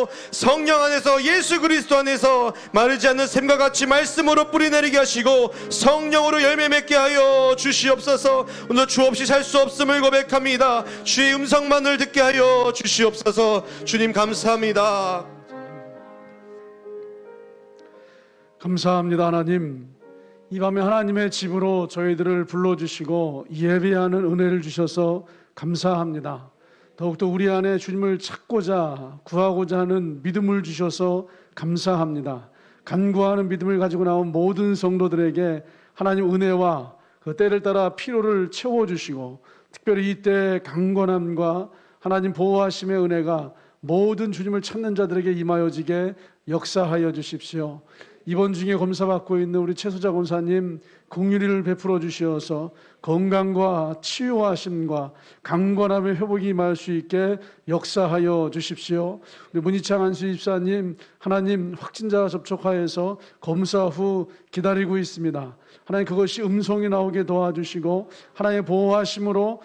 하시고 성령 안에서 예수 그리스도 안에서 마르지 않는 샘과 같이 말씀으로 뿌리내리게 하시고 성령으로 열매 맺게 하여 주시옵소서. 오늘 주 없이 살 수 없음을 고백합니다. 주의 음성만을 듣게 하여 주시옵소서. 주님 감사합니다. 감사합니다. 하나님, 이 밤에 하나님의 집으로 저희들을 불러주시고 예배하는 은혜를 주셔서 감사합니다. 더욱더 우리 안에 주님을 찾고자 구하고자 하는 믿음을 주셔서 감사합니다. 간구하는 믿음을 가지고 나온 모든 성도들에게 하나님 은혜와 그 때를 따라 필요를 채워주시고 특별히 이때 강건함과 하나님 보호하심의 은혜가 모든 주님을 찾는 자들에게 임하여지게 역사하여 주십시오. 이번 중에 검사받고 있는 우리 최소자 권사님 긍휼을 베풀어 주시어서 건강과 치유하심과 강건함의 회복이 임할 수 있게 역사하여 주십시오. 우리 문희창 안수집사님 하나님 확진자 접촉하여서 검사 후 기다리고 있습니다. 하나님 그것이 음성이 나오게 도와주시고 하나님의 보호하심으로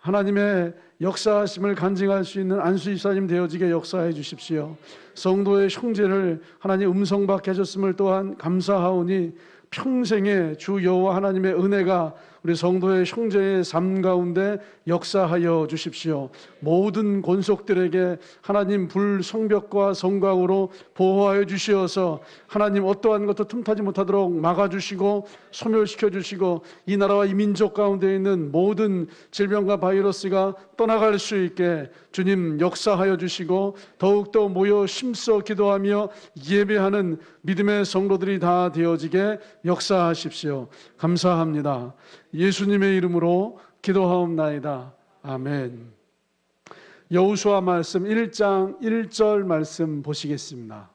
하나님의 역사하심을 간증할 수 있는 안수집사님 되어지게 역사해 주십시오. 성도의 형제를 하나님 음성 받게 하셨음을 또한 감사하오니 평생의 주 여호와 하나님의 은혜가 우리 성도의 형제의 삶 가운데 역사하여 주십시오. 모든 권속들에게 하나님 불성벽과 성곽으로 보호하여 주시어서 하나님 어떠한 것도 틈타지 못하도록 막아주시고 소멸시켜 주시고 이 나라와 이 민족 가운데 있는 모든 질병과 바이러스가 떠나갈 수 있게 주님 역사하여 주시고 더욱더 모여 힘써 기도하며 예배하는 믿음의 성도들이 다 되어지게 역사하십시오. 감사합니다. 예수님의 이름으로 기도하옵나이다. 아멘. 여호수아 말씀 1장 1절 말씀 보시겠습니다.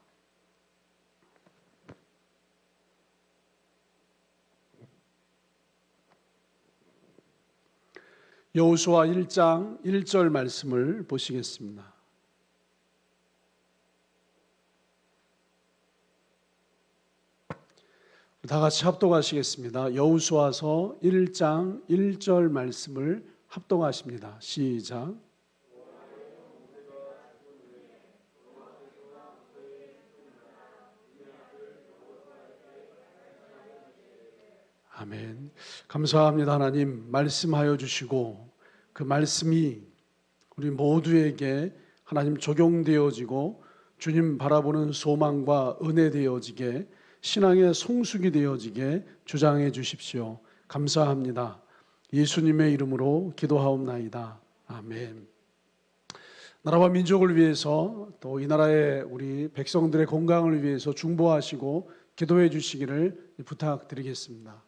여호수아 1장 1절 말씀을 보시겠습니다. 다 같이 합독하시겠습니다. 여호수아서 1장 1절 말씀을 합독하십니다. 시작. 아멘. 감사합니다. 하나님 말씀하여 주시고 그 말씀이 우리 모두에게 하나님 적용되어지고 주님 바라보는 소망과 은혜 되어지게 신앙의 성숙이 되어지게 주장해 주십시오. 감사합니다. 예수님의 이름으로 기도하옵나이다. 아멘. 나라와 민족을 위해서 또 이 나라의 우리 백성들의 건강을 위해서 중보하시고 기도해 주시기를 부탁드리겠습니다.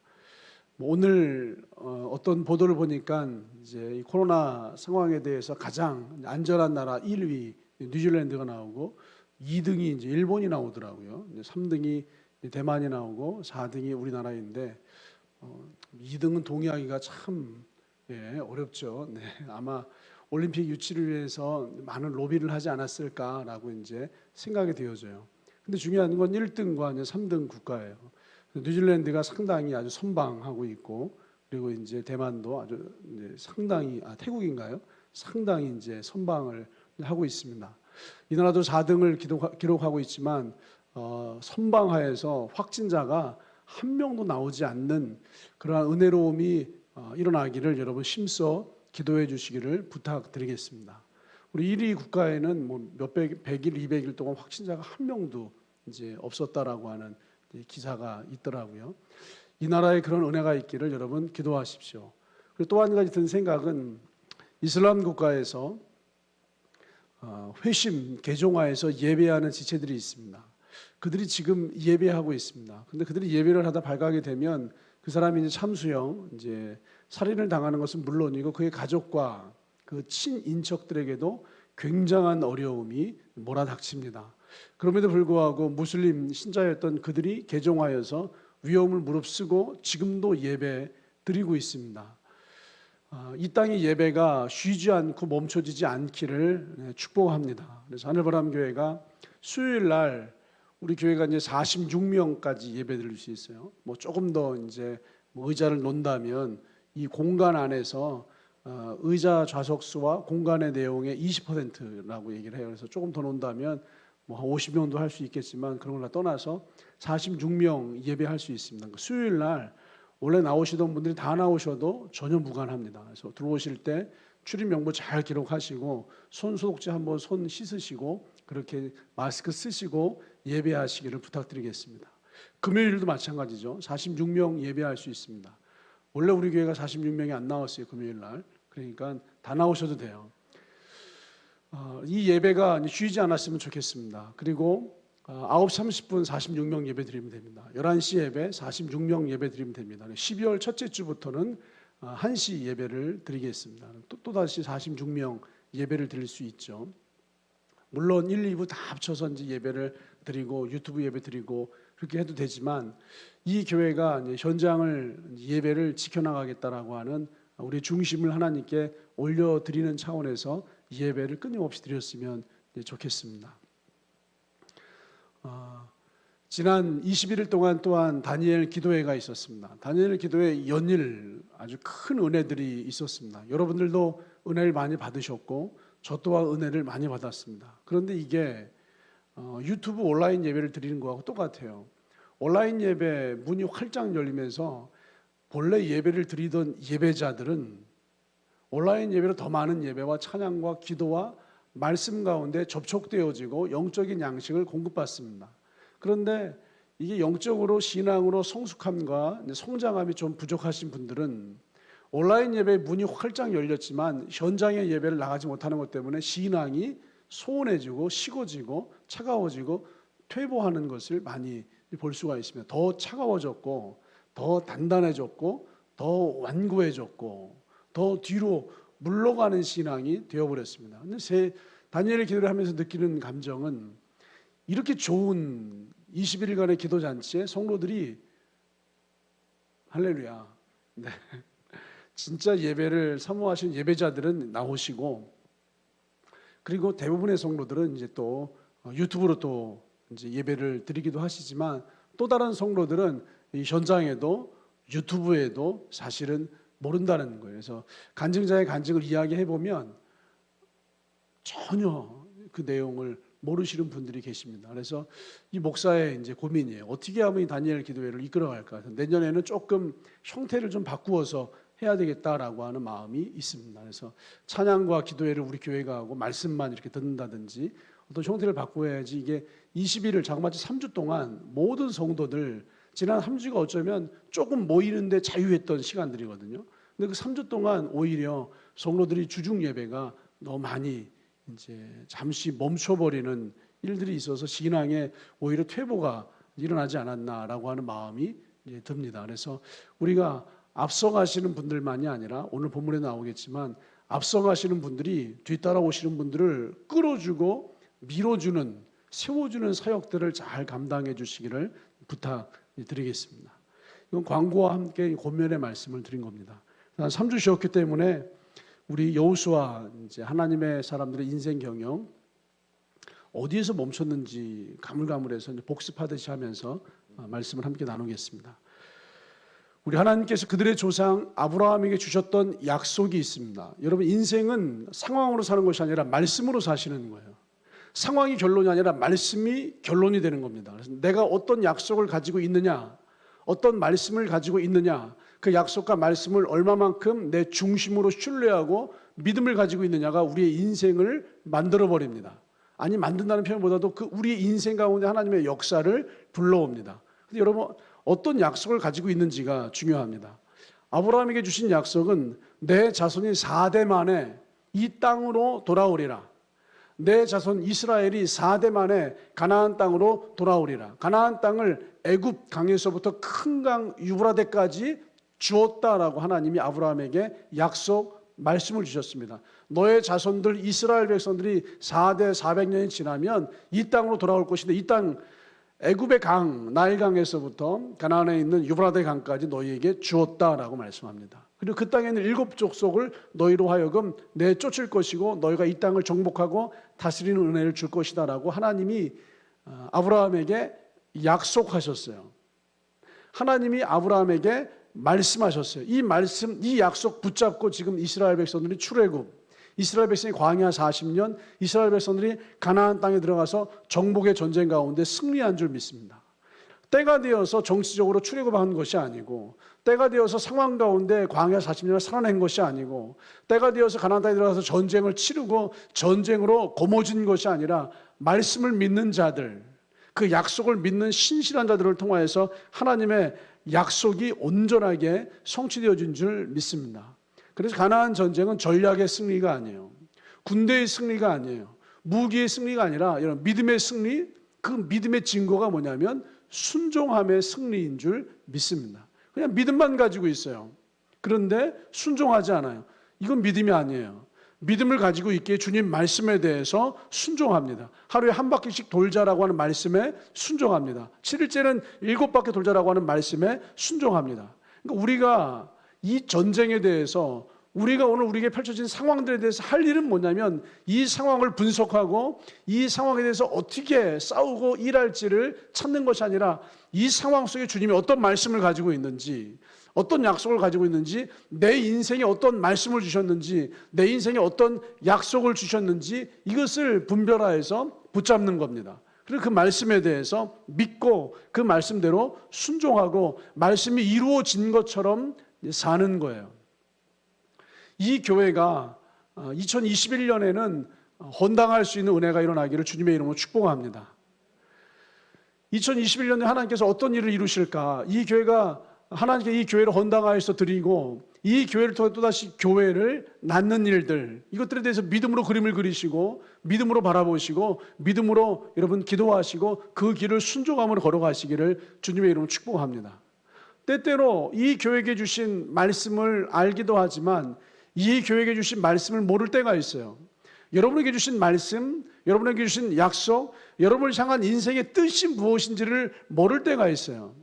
오늘 어떤 보도를 보니까 이제 이 코로나 상황에 대해서 가장 안전한 나라 1위 뉴질랜드가 나오고 2등이 이제 일본이 나오더라고요. 3등이 대만이 나오고 4등이 우리나라인데 2등은 동의하기가 참 어렵죠. 네, 아마 올림픽 유치를 위해서 많은 로비를 하지 않았을까라고 이제 생각이 되어져요. 근데 중요한 건 1등과 3등 국가예요. 뉴질랜드가 상당히 아주 선방하고 있고 그리고 이제 대만도 아주 이제 상당히 태국인가요? 상당히 이제 선방을 하고 있습니다. 이 나라도 4등을 기록하고 있지만 선방하에서 확진자가 한 명도 나오지 않는 그러한 은혜로움이 일어나기를 여러분 힘써 기도해 주시기를 부탁드리겠습니다. 우리 1위 국가에는 뭐 몇백, 100일, 200일 동안 확진자가 한 명도 이제 없었다라고 하는 기사가 있더라고요. 이 나라에 그런 은혜가 있기를 여러분 기도하십시오. 그리고 또 한 가지 든 생각은 이슬람 국가에서 회심, 개종화에서 예배하는 지체들이 있습니다. 그들이 지금 예배하고 있습니다. 근데 그들이 예배를 하다 발각이 되면 그 사람이 이제 참수형, 이제 살인을 당하는 것은 물론이고 그의 가족과 그 친인척들에게도 굉장한 어려움이 몰아닥칩니다. 그럼에도 불구하고 무슬림 신자였던 그들이 개종하여서 위험을 무릅쓰고 지금도 예배 드리고 있습니다. 이 땅의 예배가 쉬지 않고 멈춰지지 않기를 축복합니다. 그래서 하늘바람교회가 수요일 날 우리 교회가 이제 46명까지 예배 드릴 수 있어요. 뭐 조금 더 이제 의자를 놓는다면 이 공간 안에서 의자 좌석수와 공간의 내용의 20%라고 얘기를 해요. 그래서 조금 더 논다면 뭐 한 50명도 할 수 있겠지만 그런 걸 다 떠나서 46명 예배할 수 있습니다. 그러니까 수요일 날 원래 나오시던 분들이 다 나오셔도 전혀 무관합니다. 그래서 들어오실 때 출입 명부 잘 기록하시고 손 소독제 한번 손 씻으시고 그렇게 마스크 쓰시고 예배하시기를 부탁드리겠습니다. 금요일도 마찬가지죠. 46명 예배할 수 있습니다. 원래 우리 교회가 46명이 안 나왔어요. 금요일 날. 그러니까 다 나오셔도 돼요. 이 예배가 쉬지 않았으면 좋겠습니다. 그리고 9시 30분 46명 예배 드리면 됩니다. 11시 예배 46명 예배 드리면 됩니다. 12월 첫째 주부터는 1시 예배를 드리겠습니다. 또다시 46명 예배를 드릴 수 있죠. 물론 1, 2부 다 합쳐서 이제 예배를 드리고 유튜브 예배 드리고 그렇게 해도 되지만 이 교회가 현장을 예배를 지켜나가겠다라고 하는 우리 중심을 하나님께 올려드리는 차원에서 예배를 끊임없이 드렸으면 좋겠습니다. 지난 21일 동안 또한 다니엘 기도회가 있었습니다. 다니엘 기도회 연일 아주 큰 은혜들이 있었습니다. 여러분들도 은혜를 많이 받으셨고 저 또한 은혜를 많이 받았습니다. 그런데 이게 유튜브 온라인 예배를 드리는 거하고 똑같아요. 온라인 예배 문이 활짝 열리면서 본래 예배를 드리던 예배자들은 온라인 예배로 더 많은 예배와 찬양과 기도와 말씀 가운데 접촉되어지고 영적인 양식을 공급받습니다. 그런데 이게 영적으로 신앙으로 성숙함과 성장함이 좀 부족하신 분들은 온라인 예배 문이 활짝 열렸지만 현장의 예배를 나가지 못하는 것 때문에 신앙이 소원해지고 식어지고 차가워지고 퇴보하는 것을 많이 볼 수가 있습니다. 더 차가워졌고 더 단단해졌고 더 완고해졌고 더 뒤로 물러가는 신앙이 되어버렸습니다. 근데 다니엘의 기도를 하면서 느끼는 감정은 이렇게 좋은 21일간의 기도 잔치에 성도들이 할렐루야. 네. 진짜 예배를 사모하신 예배자들은 나오시고 그리고 대부분의 성도들은 이제 또 유튜브로 또 이제 예배를 드리기도 하시지만 또 다른 성도들은 이 현장에도 유튜브에도 사실은 모른다는 거예요. 그래서 간증자의 간증을 이야기해 보면 전혀 그 내용을 모르시는 분들이 계십니다. 그래서 이 목사의 이제 고민이에요. 어떻게 하면 이 다니엘 기도회를 이끌어갈까? 내년에는 조금 형태를 좀 바꾸어서 해야 되겠다라고 하는 마음이 있습니다. 그래서 찬양과 기도회를 우리 교회가 하고 말씀만 이렇게 듣는다든지 어떤 형태를 바꾸어야지 이게 21일 자그마치 3주 동안 모든 성도들 지난 3주가 어쩌면 조금 모이는데 자유했던 시간들이거든요. 근데 그 3주 동안 오히려 성도들이 주중 예배가 너무 많이 이제 잠시 멈춰버리는 일들이 있어서 신앙에 오히려 퇴보가 일어나지 않았나라고 하는 마음이 이제 듭니다. 그래서 우리가 앞서가시는 분들만이 아니라 오늘 본문에 나오겠지만 앞서가시는 분들이 뒤따라오시는 분들을 끌어주고 밀어주는 세워주는 사역들을 잘 감당해 주시기를 부탁드리겠습니다. 이건 광고와 함께 권면의 말씀을 드린 겁니다. 3주 쉬었기 때문에 우리 여호수아 이제 하나님의 사람들의 인생 경영 어디에서 멈췄는지 가물가물해서 복습하듯이 하면서 말씀을 함께 나누겠습니다. 우리 하나님께서 그들의 조상 아브라함에게 주셨던 약속이 있습니다. 여러분 인생은 상황으로 사는 것이 아니라 말씀으로 사시는 거예요. 상황이 결론이 아니라 말씀이 결론이 되는 겁니다. 그래서 내가 어떤 약속을 가지고 있느냐, 어떤 말씀을 가지고 있느냐, 그 약속과 말씀을 얼마만큼 내 중심으로 신뢰하고 믿음을 가지고 있느냐가 우리의 인생을 만들어 버립니다. 아니 만든다는 표현보다도 그 우리의 인생 가운데 하나님의 역사를 불러옵니다. 근데 여러분 어떤 약속을 가지고 있는지가 중요합니다. 아브라함에게 주신 약속은 내 자손이 4대 만에 이 땅으로 돌아오리라. 내 자손 이스라엘이 4대 만에 가나안 땅으로 돌아오리라. 가나안 땅을 애굽 강에서부터 큰 강 유브라데까지 주었다라고 하나님이 아브라함에게 약속 말씀을 주셨습니다. 너의 자손들 이스라엘 백성들이 4대 400년이 지나면 이 땅으로 돌아올 것인데 이 땅 애굽의 강 나일강에서부터 가나안에 있는 유브라데 강까지 너희에게 주었다라고 말씀합니다. 그리고 그 땅에 있는 7 족속을 너희로 하여금 내쫓을 것이고 너희가 이 땅을 정복하고 다스리는 은혜를 줄 것이다라고 하나님이 아브라함에게 약속하셨어요. 하나님이 아브라함에게 말씀하셨어요. 이 말씀, 이 약속 붙잡고 지금 이스라엘 백성들이 출애굽, 이스라엘 백성이 광야 40년, 이스라엘 백성들이 가나안 땅에 들어가서 정복의 전쟁 가운데 승리한 줄 믿습니다. 때가 되어서 정치적으로 출애굽한 것이 아니고, 때가 되어서 상황 가운데 광야 40년을 살아낸 것이 아니고, 때가 되어서 가나안 땅에 들어가서 전쟁을 치르고 전쟁으로 거머쥔 것이 아니라 말씀을 믿는 자들, 그 약속을 믿는 신실한 자들을 통하여서 하나님의 약속이 온전하게 성취되어진 줄 믿습니다. 그래서 가나안 전쟁은 전략의 승리가 아니에요. 군대의 승리가 아니에요. 무기의 승리가 아니라 이런 믿음의 승리, 그 믿음의 증거가 뭐냐면 순종함의 승리인 줄 믿습니다. 그냥 믿음만 가지고 있어요. 그런데 순종하지 않아요. 이건 믿음이 아니에요. 믿음을 가지고 있기에 주님 말씀에 대해서 순종합니다. 하루에 한 바퀴씩 돌자라고 하는 말씀에 순종합니다. 7일째는 7바퀴 돌자라고 하는 말씀에 순종합니다. 그러니까 우리가 이 전쟁에 대해서, 우리가 오늘 우리에게 펼쳐진 상황들에 대해서 할 일은 뭐냐면 이 상황을 분석하고 이 상황에 대해서 어떻게 싸우고 일할지를 찾는 것이 아니라 이 상황 속에 주님이 어떤 말씀을 가지고 있는지, 어떤 약속을 가지고 있는지, 내 인생에 어떤 말씀을 주셨는지, 내 인생에 어떤 약속을 주셨는지 이것을 분별하여서 붙잡는 겁니다. 그리고 그 말씀에 대해서 믿고 그 말씀대로 순종하고 말씀이 이루어진 것처럼 사는 거예요. 이 교회가 2021년에는 헌당할 수 있는 은혜가 일어나기를 주님의 이름으로 축복합니다. 2021년에 하나님께서 어떤 일을 이루실까? 이 교회가 하나님께 이 교회를 헌당하여서 드리고 이 교회를 통해 또다시 교회를 낳는 일들, 이것들에 대해서 믿음으로 그림을 그리시고 믿음으로 바라보시고 믿음으로 여러분 기도하시고 그 길을 순종함으로 걸어가시기를 주님의 이름으로 축복합니다. 때때로 이 교회에게 주신 말씀을 알기도 하지만 이 교회에게 주신 말씀을 모를 때가 있어요. 여러분에게 주신 말씀, 여러분에게 주신 약속, 여러분을 향한 인생의 뜻이 무엇인지를 모를 때가 있어요.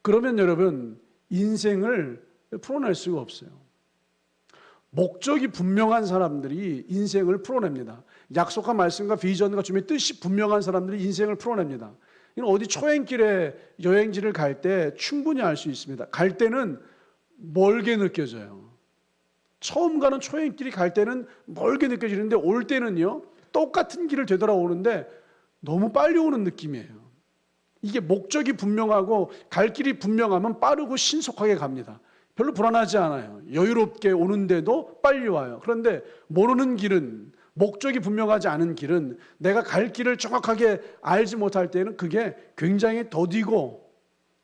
그러면 여러분 인생을 풀어낼 수가 없어요. 목적이 분명한 사람들이 인생을 풀어냅니다. 약속한 말씀과 비전과 주님의 뜻이 분명한 사람들이 인생을 풀어냅니다. 이건 어디 초행길에 여행지를 갈 때 충분히 알 수 있습니다. 갈 때는 멀게 느껴져요. 처음 가는 초행길이 갈 때는 멀게 느껴지는데 올 때는요 똑같은 길을 되돌아오는데 너무 빨리 오는 느낌이에요. 이게 목적이 분명하고 갈 길이 분명하면 빠르고 신속하게 갑니다. 별로 불안하지 않아요. 여유롭게 오는데도 빨리 와요. 그런데 모르는 길은, 목적이 분명하지 않은 길은 내가 갈 길을 정확하게 알지 못할 때는 그게 굉장히 더디고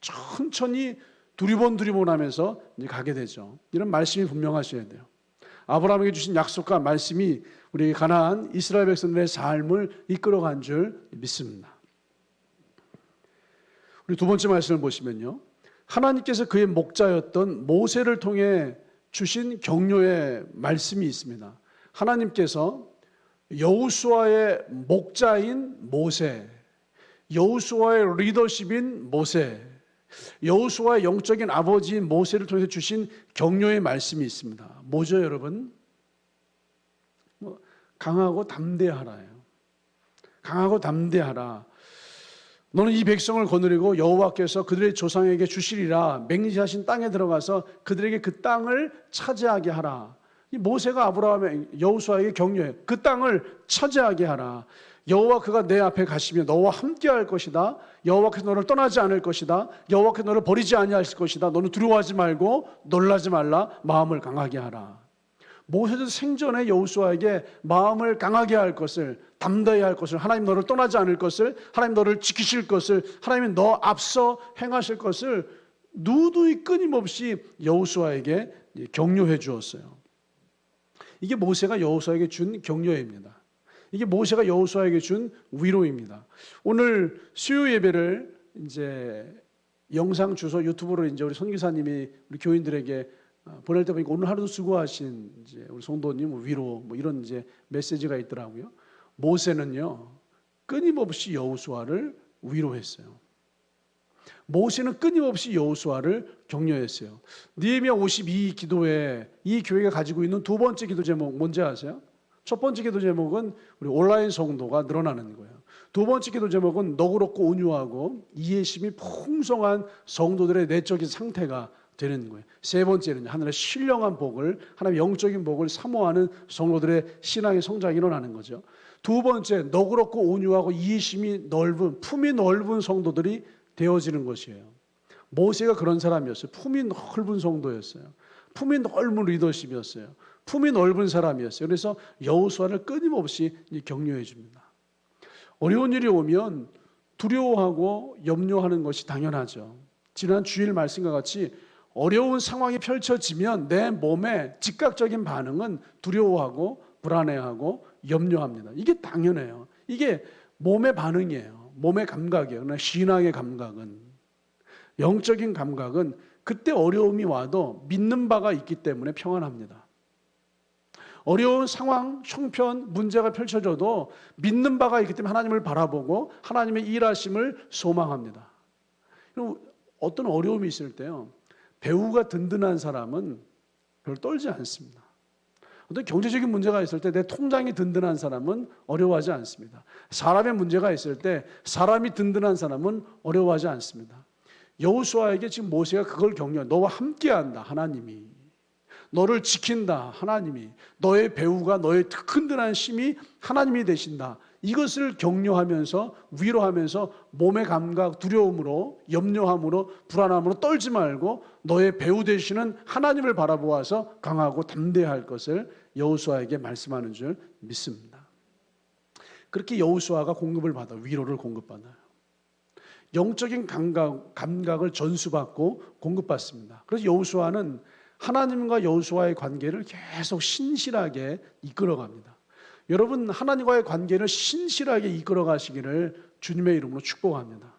천천히 두리번 하면서 가게 되죠. 이런 말씀이 분명하셔야 돼요. 아브라함에게 주신 약속과 말씀이 우리에게 가나안 이스라엘 백성들의 삶을 이끌어간 줄 믿습니다. 우리 두 번째 말씀을 보시면요, 하나님께서 그의 목자였던 모세를 통해 주신 격려의 말씀이 있습니다. 하나님께서 여호수아의 목자인 모세, 여호수아의 리더십인 모세, 여호수아의 영적인 아버지인 모세를 통해서 주신 격려의 말씀이 있습니다. 뭐죠, 여러분? 강하고 담대하라예요. 강하고 담대하라. 너는 이 백성을 거느리고 여호와께서 그들의 조상에게 주시리라 맹세하신 땅에 들어가서 그들에게 그 땅을 차지하게 하라. 이 모세가 아브라함의 여호수아에게 격려해. 그 땅을 차지하게 하라. 여호와 그가 내 앞에 가시며 너와 함께 할 것이다. 여호와께서 너를 떠나지 않을 것이다. 여호와께서 너를 버리지 아니하실 것이다. 너는 두려워하지 말고 놀라지 말라. 마음을 강하게 하라. 모세도 생전에 여호수아에게 마음을 강하게 할 것을, 담대히 할 것을, 하나님 너를 떠나지 않을 것을, 하나님 너를 지키실 것을, 하나님이 너 앞서 행하실 것을 누누이 끊임없이 여호수아에게 격려해 주었어요. 이게 모세가 여호수아에게 준 격려입니다. 이게 모세가 여호수아에게 준 위로입니다. 오늘 수요 예배를 이제 영상 주소 유튜브로 이제 우리 선교사님이 우리 교인들에게 보낼 때 보니까 오늘 하루도 수고하신 이제 우리 성도님 위로 뭐 이런 이제 메시지가 있더라고요. 모세는요 끊임없이 여호수아를 위로했어요. 모세는 끊임없이 여호수아를 격려했어요. 느헤미야 52 기도에 이 교회가 가지고 있는 두 번째 기도 제목 뭔지 아세요? 첫 번째 기도 제목은 우리 온라인 성도가 늘어나는 거예요. 두 번째 기도 제목은 너그럽고 온유하고 이해심이 풍성한 성도들의 내적인 상태가 되는 거예요. 세 번째는 하늘의 신령한 복을, 하나님의 영적인 복을 사모하는 성도들의 신앙의 성장이 일어나는 거죠. 두 번째, 너그럽고 온유하고 이해심이 넓은, 품이 넓은 성도들이 되어지는 것이에요. 모세가 그런 사람이었어요. 품이 넓은 성도였어요. 품이 넓은 리더십이었어요. 품이 넓은 사람이었어요. 그래서 여호수아를 끊임없이 격려해 줍니다. 어려운 일이 오면 두려워하고 염려하는 것이 당연하죠. 지난 주일 말씀과 같이 어려운 상황이 펼쳐지면 내 몸의 즉각적인 반응은 두려워하고 불안해하고 염려합니다. 이게 당연해요. 이게 몸의 반응이에요. 몸의 감각이에요. 그러나 신앙의 감각은, 영적인 감각은 그때 어려움이 와도 믿는 바가 있기 때문에 평안합니다. 어려운 상황, 형편, 문제가 펼쳐져도 믿는 바가 있기 때문에 하나님을 바라보고 하나님의 일하심을 소망합니다. 어떤 어려움이 있을 때요, 배후가 든든한 사람은 별로 떨지 않습니다. 어떤 경제적인 문제가 있을 때 내 통장이 든든한 사람은 어려워하지 않습니다. 사람의 문제가 있을 때 사람이 든든한 사람은 어려워하지 않습니다. 여호수아에게 지금 모세가 그걸 격려해. 너와 함께한다, 하나님이. 너를 지킨다, 하나님이. 너의 배후가, 너의 든든한 힘이 하나님이 되신다. 이것을 격려하면서, 위로하면서 몸의 감각, 두려움으로, 염려함으로, 불안함으로 떨지 말고 너의 배후 되시는 하나님을 바라보아서 강하고 담대할 것을 여호수아에게 말씀하는 줄 믿습니다. 그렇게 여호수아가 공급을 받아, 위로를 공급받아요. 영적인 감각을 전수받고 공급받습니다. 그래서 여호수아는 하나님과 여호수아의 관계를 계속 신실하게 이끌어갑니다. 여러분, 하나님과의 관계를 신실하게 이끌어가시기를 주님의 이름으로 축복합니다.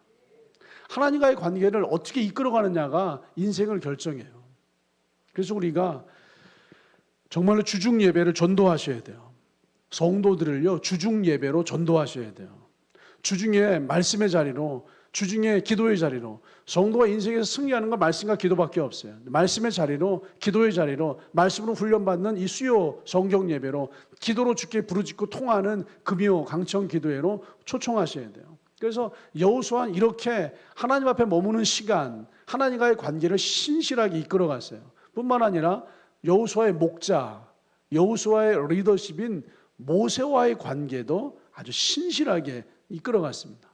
하나님과의 관계를 어떻게 이끌어가느냐가 인생을 결정해요. 그래서 우리가 정말로 주중 예배를 전도하셔야 돼요. 성도들을요, 주중 예배로 전도하셔야 돼요. 주중에 말씀의 자리로, 주중에 기도의 자리로. 성도가 인생에서 승리하는 건 말씀과 기도밖에 없어요. 말씀의 자리로, 기도의 자리로, 말씀으로 훈련받는 이 수요 성경 예배로, 기도로 주께 부르짖고 통하는 금요 강청 기도회로 초청하셔야 돼요. 그래서 여호수아는 이렇게 하나님 앞에 머무는 시간, 하나님과의 관계를 신실하게 이끌어갔어요. 뿐만 아니라 여호수아의 목자, 여호수아의 리더십인 모세와의 관계도 아주 신실하게 이끌어갔습니다.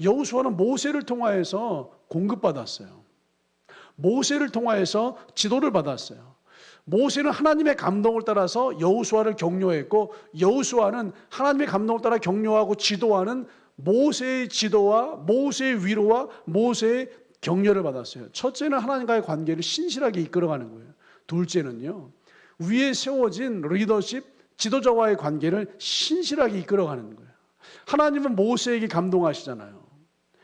여호수아는 모세를 통하여서 공급받았어요. 모세를 통하여서 지도를 받았어요. 모세는 하나님의 감동을 따라서 여호수아를 격려했고, 여호수아는 하나님의 감동을 따라 격려하고 지도하는 모세의 지도와 모세의 위로와 모세의 격려를 받았어요. 첫째는 하나님과의 관계를 신실하게 이끌어가는 거예요. 둘째는요, 위에 세워진 리더십, 지도자와의 관계를 신실하게 이끌어가는 거예요. 하나님은 모세에게 감동하시잖아요.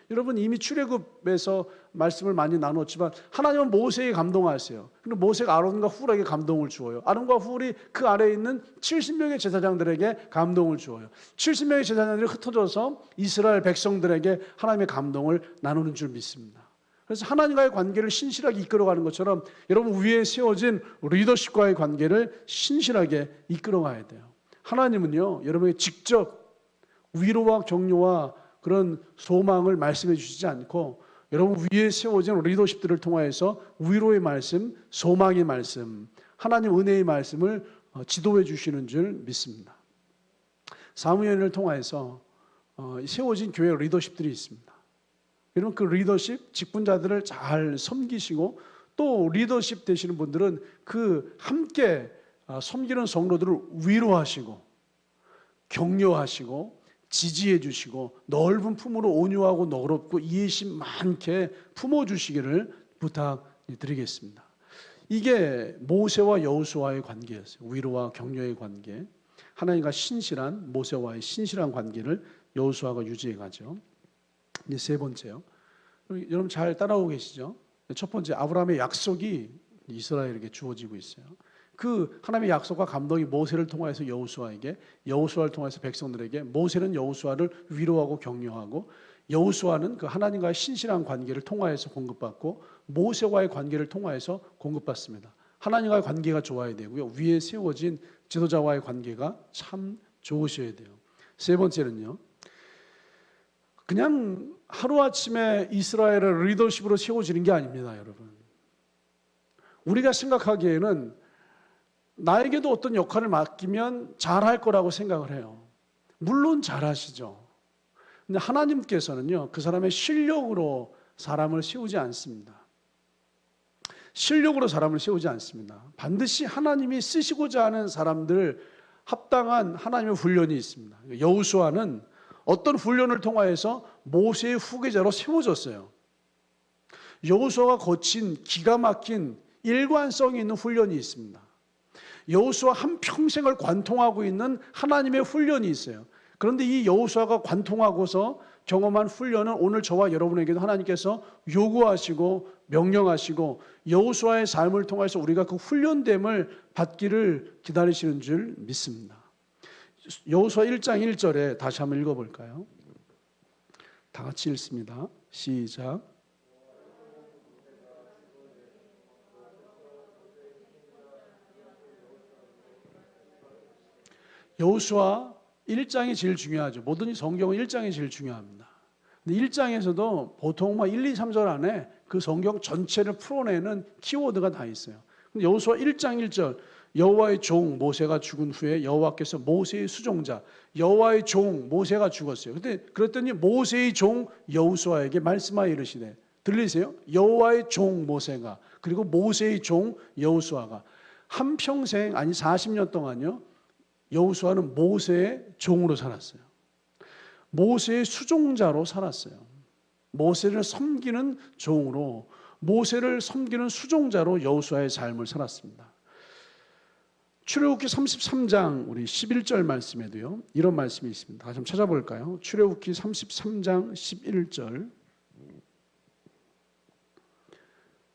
여러분, 이미 출애굽에서 말씀을 많이 나눴지만 하나님은 모세에게 감동하세요. 그리고 모세가 아론과 훌에게 감동을 주어요. 아론과 훌이 그 아래에 있는 70명의 제사장들에게 감동을 주어요. 70명의 제사장들이 흩어져서 이스라엘 백성들에게 하나님의 감동을 나누는 줄 믿습니다. 그래서 하나님과의 관계를 신실하게 이끌어가는 것처럼 여러분, 위에 세워진 리더십과의 관계를 신실하게 이끌어가야 돼요. 하나님은요, 여러분에게 직접 위로와 격려와 그런 소망을 말씀해 주시지 않고 여러분 위에 세워진 리더십들을 통하여서 위로의 말씀, 소망의 말씀, 하나님 은혜의 말씀을 지도해 주시는 줄 믿습니다. 사무엘을 통하여서 세워진 교회 리더십들이 있습니다. 여러분, 그 리더십, 직분자들을 잘 섬기시고 또 리더십 되시는 분들은 그 함께 섬기는 성도들을 위로하시고 격려하시고 지지해 주시고 넓은 품으로 온유하고 너그럽고 이해심 많게 품어주시기를 부탁드리겠습니다. 이게 모세와 여호수아의 관계였어요. 위로와 격려의 관계, 하나님과 신실한 모세와의 신실한 관계를 여호수아가 유지해 가죠. 이제 세 번째요. 여러분 잘 따라오고 계시죠? 첫 번째, 아브라함의 약속이 이스라엘에게 주어지고 있어요. 그 하나님의 약속과 감동이 모세를 통해서 여호수아에게, 여호수아를 통해서 백성들에게, 모세는 여호수아를 위로하고 격려하고 여호수아는 그 하나님과의 신실한 관계를 통하여서 공급받고 모세와의 관계를 통하여서 공급받습니다. 하나님과의 관계가 좋아야 되고요, 위에 세워진 지도자와의 관계가 참 좋으셔야 돼요. 세 번째는요, 그냥 하루아침에 이스라엘을 리더십으로 세워지는 게 아닙니다. 여러분, 우리가 생각하기에는 나에게도 어떤 역할을 맡기면 잘할 거라고 생각을 해요. 물론 잘하시죠. 근데 하나님께서는요, 그 사람의 실력으로 사람을 세우지 않습니다. 실력으로 사람을 세우지 않습니다. 반드시 하나님이 쓰시고자 하는 사람들 합당한 하나님의 훈련이 있습니다. 여호수아는 어떤 훈련을 통하여서 모세의 후계자로 세워졌어요. 여호수아가 거친 기가 막힌 일관성이 있는 훈련이 있습니다. 여호수아 한평생을 관통하고 있는 하나님의 훈련이 있어요. 그런데 이 여호수아가 관통하고서 경험한 훈련은 오늘 저와 여러분에게도 하나님께서 요구하시고 명령하시고 여호수아의 삶을 통해서 우리가 그 훈련됨을 받기를 기다리시는 줄 믿습니다. 여호수아 1장 1절에 다시 한번 읽어볼까요? 다 같이 읽습니다. 시작. 여호수아 1장이 제일 중요하죠. 모든 성경은 1장이 제일 중요합니다. 근데 1장에서도 보통 1, 2, 3절 안에 그 성경 전체를 풀어내는 키워드가 다 있어요. 여호수아 1장 1절 여호와의 종 모세가 죽은 후에 여호와께서 모세의 수종자 여호와의 종 모세가 죽었어요. 그랬더니 모세의 종 여호수아에게 말씀하여 이르시되 들리세요? 여호와의 종 모세가 그리고 모세의 종 여호수아가 한평생 아니 40년 동안요. 여호수아는 모세의 종으로 살았어요. 모세의 수종자로 살았어요. 모세를 섬기는 종으로 모세를 섬기는 수종자로 여호수아의 삶을 살았습니다. 출애굽기 33장 우리 11절 말씀에도요. 이런 말씀이 있습니다. 다시 한번 찾아볼까요? 출애굽기 33장 11절.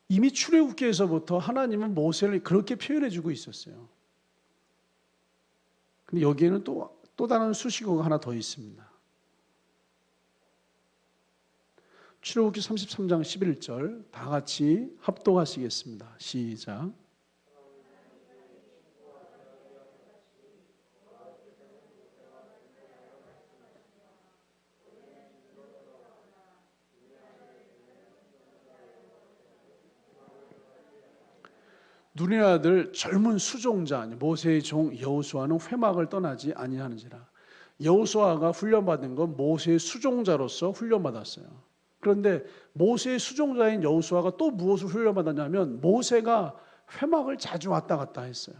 이미 출애굽기에서부터 하나님은 모세를 그렇게 표현해 주고 있었어요. 근데 여기에는 또 다른 수식어가 하나 더 있습니다. 출애굽기 33장 11절 다 같이 합독하시겠습니다. 시작. 눈의 아들 젊은 수종자 모세의 종 여호수아는 회막을 떠나지 아니하는지라. 여호수아가 훈련받은 건 모세의 수종자로서 훈련받았어요. 그런데 모세의 수종자인 여호수아가 또 무엇을 훈련받았냐면 모세가 회막을 자주 왔다 갔다 했어요.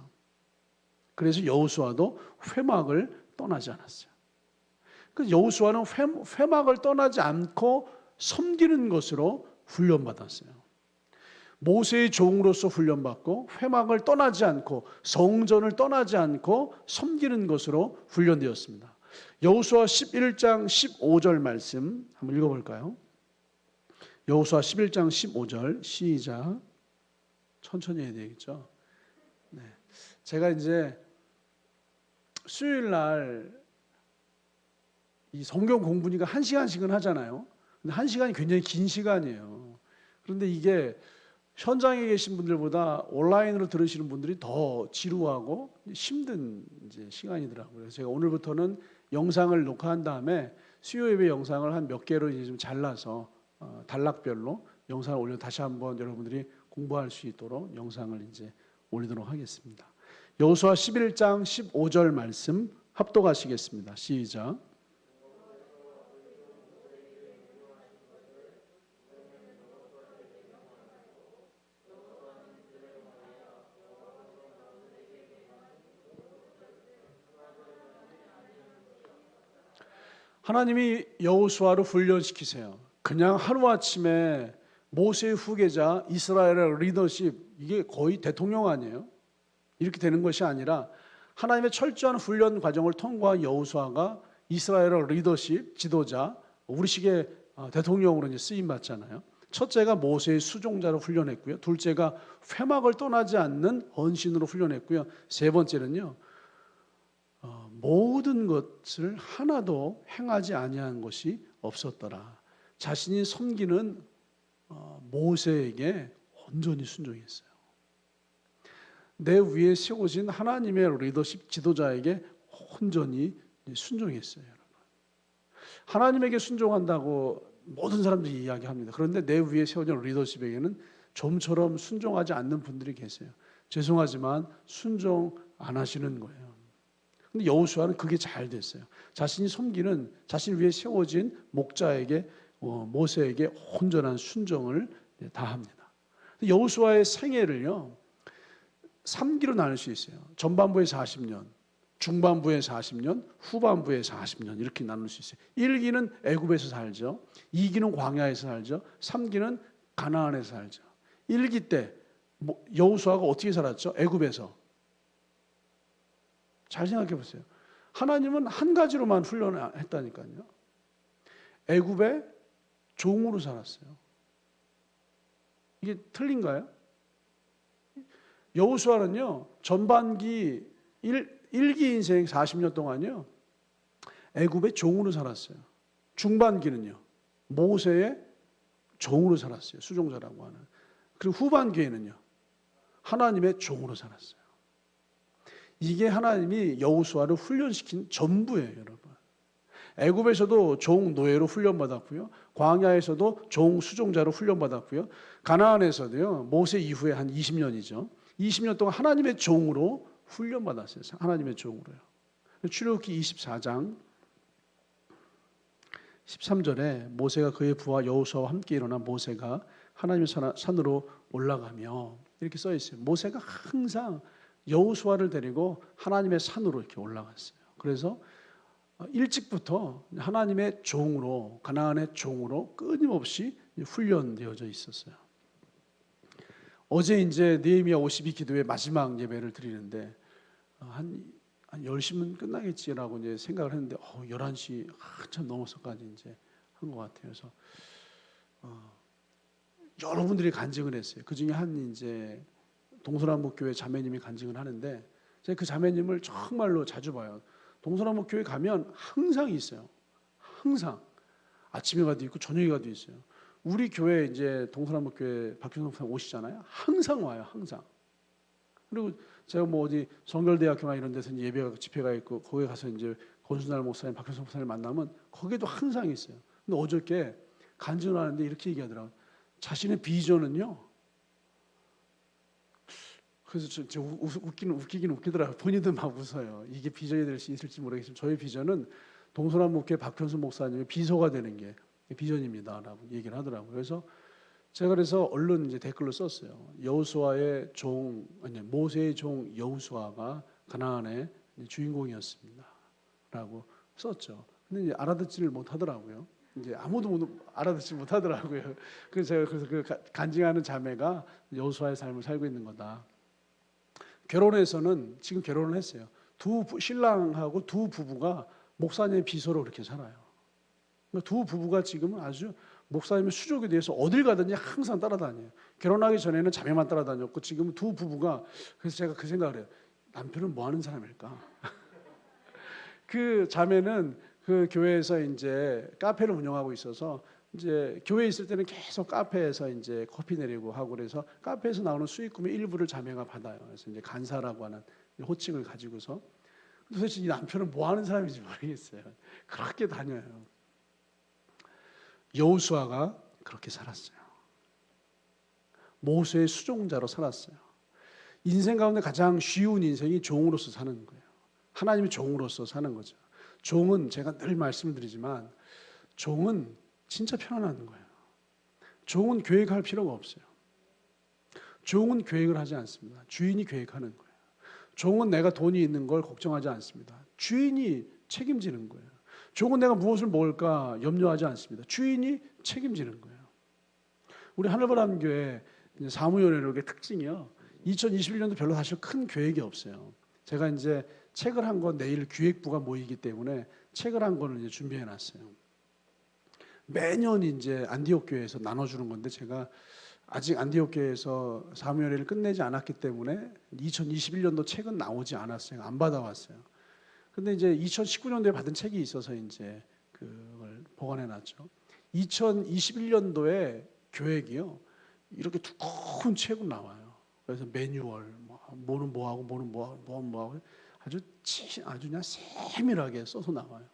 그래서 여호수아도 회막을 떠나지 않았어요. 그 여호수아는 회막을 떠나지 않고 섬기는 것으로 훈련받았어요. 모세의 종으로서 훈련받고 회막을 떠나지 않고 성전을 떠나지 않고 섬기는 것으로 훈련되었습니다. 여호수아 11장 15절 말씀 한번 읽어볼까요? 여호수아 11장 15절 시작. 천천히 해야 되겠죠? 네. 제가 이제 수요일 날 이 성경 공부니까 1시간씩은 하잖아요. 근데 1시간이 굉장히 긴 시간이에요. 그런데 이게 현장에 계신 분들보다 온라인으로 들으시는 분들이 더 지루하고 힘든 이제 시간이더라고요. 그래서 제가 오늘부터는 영상을 녹화한 다음에 수요 예배 영상을 한 몇 개로 이제 좀 잘라서 단락별로 영상을 올려 다시 한번 여러분들이 공부할 수 있도록 영상을 이제 올리도록 하겠습니다. 여호수아 11장 15절 말씀 합독하시겠습니다. 시작. 하나님이 여호수아를 훈련시키세요. 그냥 하루아침에 모세의 후계자 이스라엘의 리더십 이게 거의 대통령 아니에요? 이렇게 되는 것이 아니라 하나님의 철저한 훈련 과정을 통과한 여호수아가 이스라엘의 리더십 지도자 우리식의 대통령으로 이제 쓰임 받잖아요. 첫째가 모세의 수종자로 훈련했고요. 둘째가 회막을 떠나지 않는 헌신으로 훈련했고요. 세 번째는요. 모든 것을 하나도 행하지 아니한 것이 없었더라. 자신이 섬기는 모세에게 온전히 순종했어요. 내 위에 세우신 하나님의 리더십 지도자에게 온전히 순종했어요. 여러분. 하나님에게 순종한다고 모든 사람들이 이야기합니다. 그런데 내 위에 세워진 리더십에게는 좀처럼 순종하지 않는 분들이 계세요. 죄송하지만 순종 안 하시는 거예요. 근데 여호수아는 그게 잘 됐어요. 자신이 섬기는 자신 위에 세워진 목자에게 모세에게 온전한 순종을 다합니다. 여호수아의 생애를요 3기로 나눌 수 있어요. 전반부에 40년, 중반부에 40년, 후반부에 40년 이렇게 나눌 수 있어요. 1기는 애굽에서 살죠. 2기는 광야에서 살죠. 3기는 가나안에서 살죠. 1기 때 여호수아가 어떻게 살았죠? 애굽에서. 잘 생각해 보세요. 하나님은 한 가지로만 훈련했다니까요. 애굽의 종으로 살았어요. 이게 틀린가요? 여호수아는요 전반기 1기 인생 40년 동안요 애굽의 종으로 살았어요. 중반기는요 모세의 종으로 살았어요. 수종자라고 하는. 그리고 후반기에는요 하나님의 종으로 살았어요. 이게 하나님이 여호수아를 훈련시킨 전부예요, 여러분. 애굽에서도 종 노예로 훈련받았고요. 광야에서도 종 수종자로 훈련받았고요. 가나안에서도요. 모세 이후에 한 20년이죠. 20년 동안 하나님의 종으로 훈련받았어요. 하나님의 종으로요. 출애굽기 24장 13절에 모세가 그의 부하 여호수아와 함께 일어나 모세가 하나님의 산으로 올라가며 이렇게 써 있어요. 모세가 항상 여호수아를 데리고 하나님의 산으로 이렇게 올라갔어요. 그래서 일찍부터 하나님의 종으로 가나안의 종으로 끊임없이 훈련되어져 있었어요. 어제 이제 느헤미야 52기도의 마지막 예배를 드리는데 한 10시면 끝나겠지라고 이제 생각을 했는데 11시 한참 넘어서까지 이제 한 것 같아요. 그래서 여러분들이 간증을 했어요. 그 중에 한 이제 동서남북교회 자매님이 간증을 하는데 제가 그 자매님을 정말로 자주 봐요. 동서남북교회 가면 항상 있어요. 항상 아침에 가도 있고 저녁에 가도 있어요. 우리 교회 이제 동서남북교회 박현성 목사님 오시잖아요. 항상 와요. 항상. 그리고 제가 뭐 어디 성결대학교나 이런 데서 예배가 집회가 있고 거기 가서 이제 권순날 목사님, 박현성 목사님 만나면 거기도 항상 있어요. 근데 어저께 간증을 하는데 이렇게 얘기하더라고요. 자신의 비전은요. 그래서 저 웃기긴 웃기더라고요. 본인도 막 웃어요. 이게 비전이 될 수 있을지 모르겠지만 저희 비전은 동서남북교회 박현수 목사님의 비서가 되는 게 비전입니다라고 얘기를 하더라고요. 그래서 제가 그래서 얼른 이제 댓글로 썼어요. 여호수아의 종 모세의 종 여호수아가 가나안의 주인공이었습니다라고 썼죠. 근데 이제 알아듣지를 못하더라고요. 이제 아무도 알아듣지 못하더라고요. 그래서 제가 그 간증하는 자매가 여호수아의 삶을 살고 있는 거다. 결혼해서는 지금 결혼을 했어요. 신랑하고 두 부부가 목사님의 비서로 그렇게 살아요. 그러니까 두 부부가 지금은 아주 목사님의 수족에 대해서 어딜 가든지 항상 따라다녀요. 결혼하기 전에는 자매만 따라다녔고 지금은 두 부부가 그래서 제가 그 생각을 해요. 남편은 뭐 하는 사람일까? 그 자매는 그 교회에서 이제 카페를 운영하고 있어서 이제 교회에 있을 때는 계속 카페에서 이제 커피 내리고 하고 그래서 카페에서 나오는 수익금의 일부를 자매가 받아요. 그래서 이제 간사라고 하는 호칭을 가지고서 도대체 이 남편은 뭐 하는 사람인지 모르겠어요. 그렇게 다녀요. 여호수아가 그렇게 살았어요. 모세의 수종자로 살았어요. 인생 가운데 가장 쉬운 인생이 종으로서 사는 거예요. 하나님의 종으로서 사는 거죠. 종은 제가 늘 말씀드리지만 종은 진짜 편안한 거예요. 종은 계획할 필요가 없어요. 종은 계획을 하지 않습니다. 주인이 계획하는 거예요. 종은 내가 돈이 있는 걸 걱정하지 않습니다. 주인이 책임지는 거예요. 종은 내가 무엇을 먹을까 염려하지 않습니다. 주인이 책임지는 거예요. 우리 하늘바람교회 사무연회력의 특징이요. 2021년도 별로 사실 큰 계획이 없어요. 제가 이제 책을 한 권 내일 기획부가 모이기 때문에 책을 한 권을 이제 준비해 놨어요. 매년 이제 안디옥 교회에서 나눠주는 건데 제가 아직 안디옥 교회에서 사무연회를 끝내지 않았기 때문에 2021년도 책은 나오지 않았어요. 안 받아왔어요. 근데 이제 2019년도에 받은 책이 있어서 이제 그걸 보관해 놨죠. 2021년도에 계획이요. 이렇게 두꺼운 책으로 나와요. 그래서 매뉴얼, 뭐는 뭐하고 뭐는 뭐하고 아주 그냥 세밀하게 써서 나와요.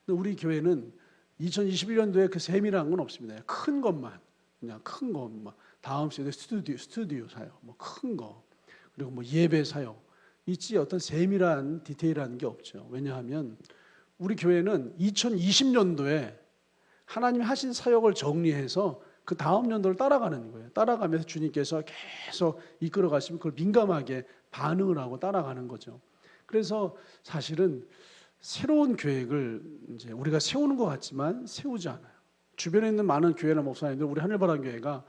근데 우리 교회는 2021년도에 그 세밀한 건 없습니다. 큰 것만 그냥 큰 것만 다음 세대 스튜디오 사역, 뭐 큰 거, 그리고 뭐 예배 사역, 있지 어떤 세밀한 디테일한 게 없죠. 왜냐하면 우리 교회는 2020년도에 하나님이 하신 사역을 정리해서 그 다음 년도를 따라가는 거예요. 따라가면서 주님께서 계속 이끌어 가시면 그걸 민감하게 반응을 하고 따라가는 거죠. 그래서 사실은 새로운 계획을 이제 우리가 세우는 것 같지만 세우지 않아요. 주변에 있는 많은 교회나 목사님들, 우리 하늘바람 교회가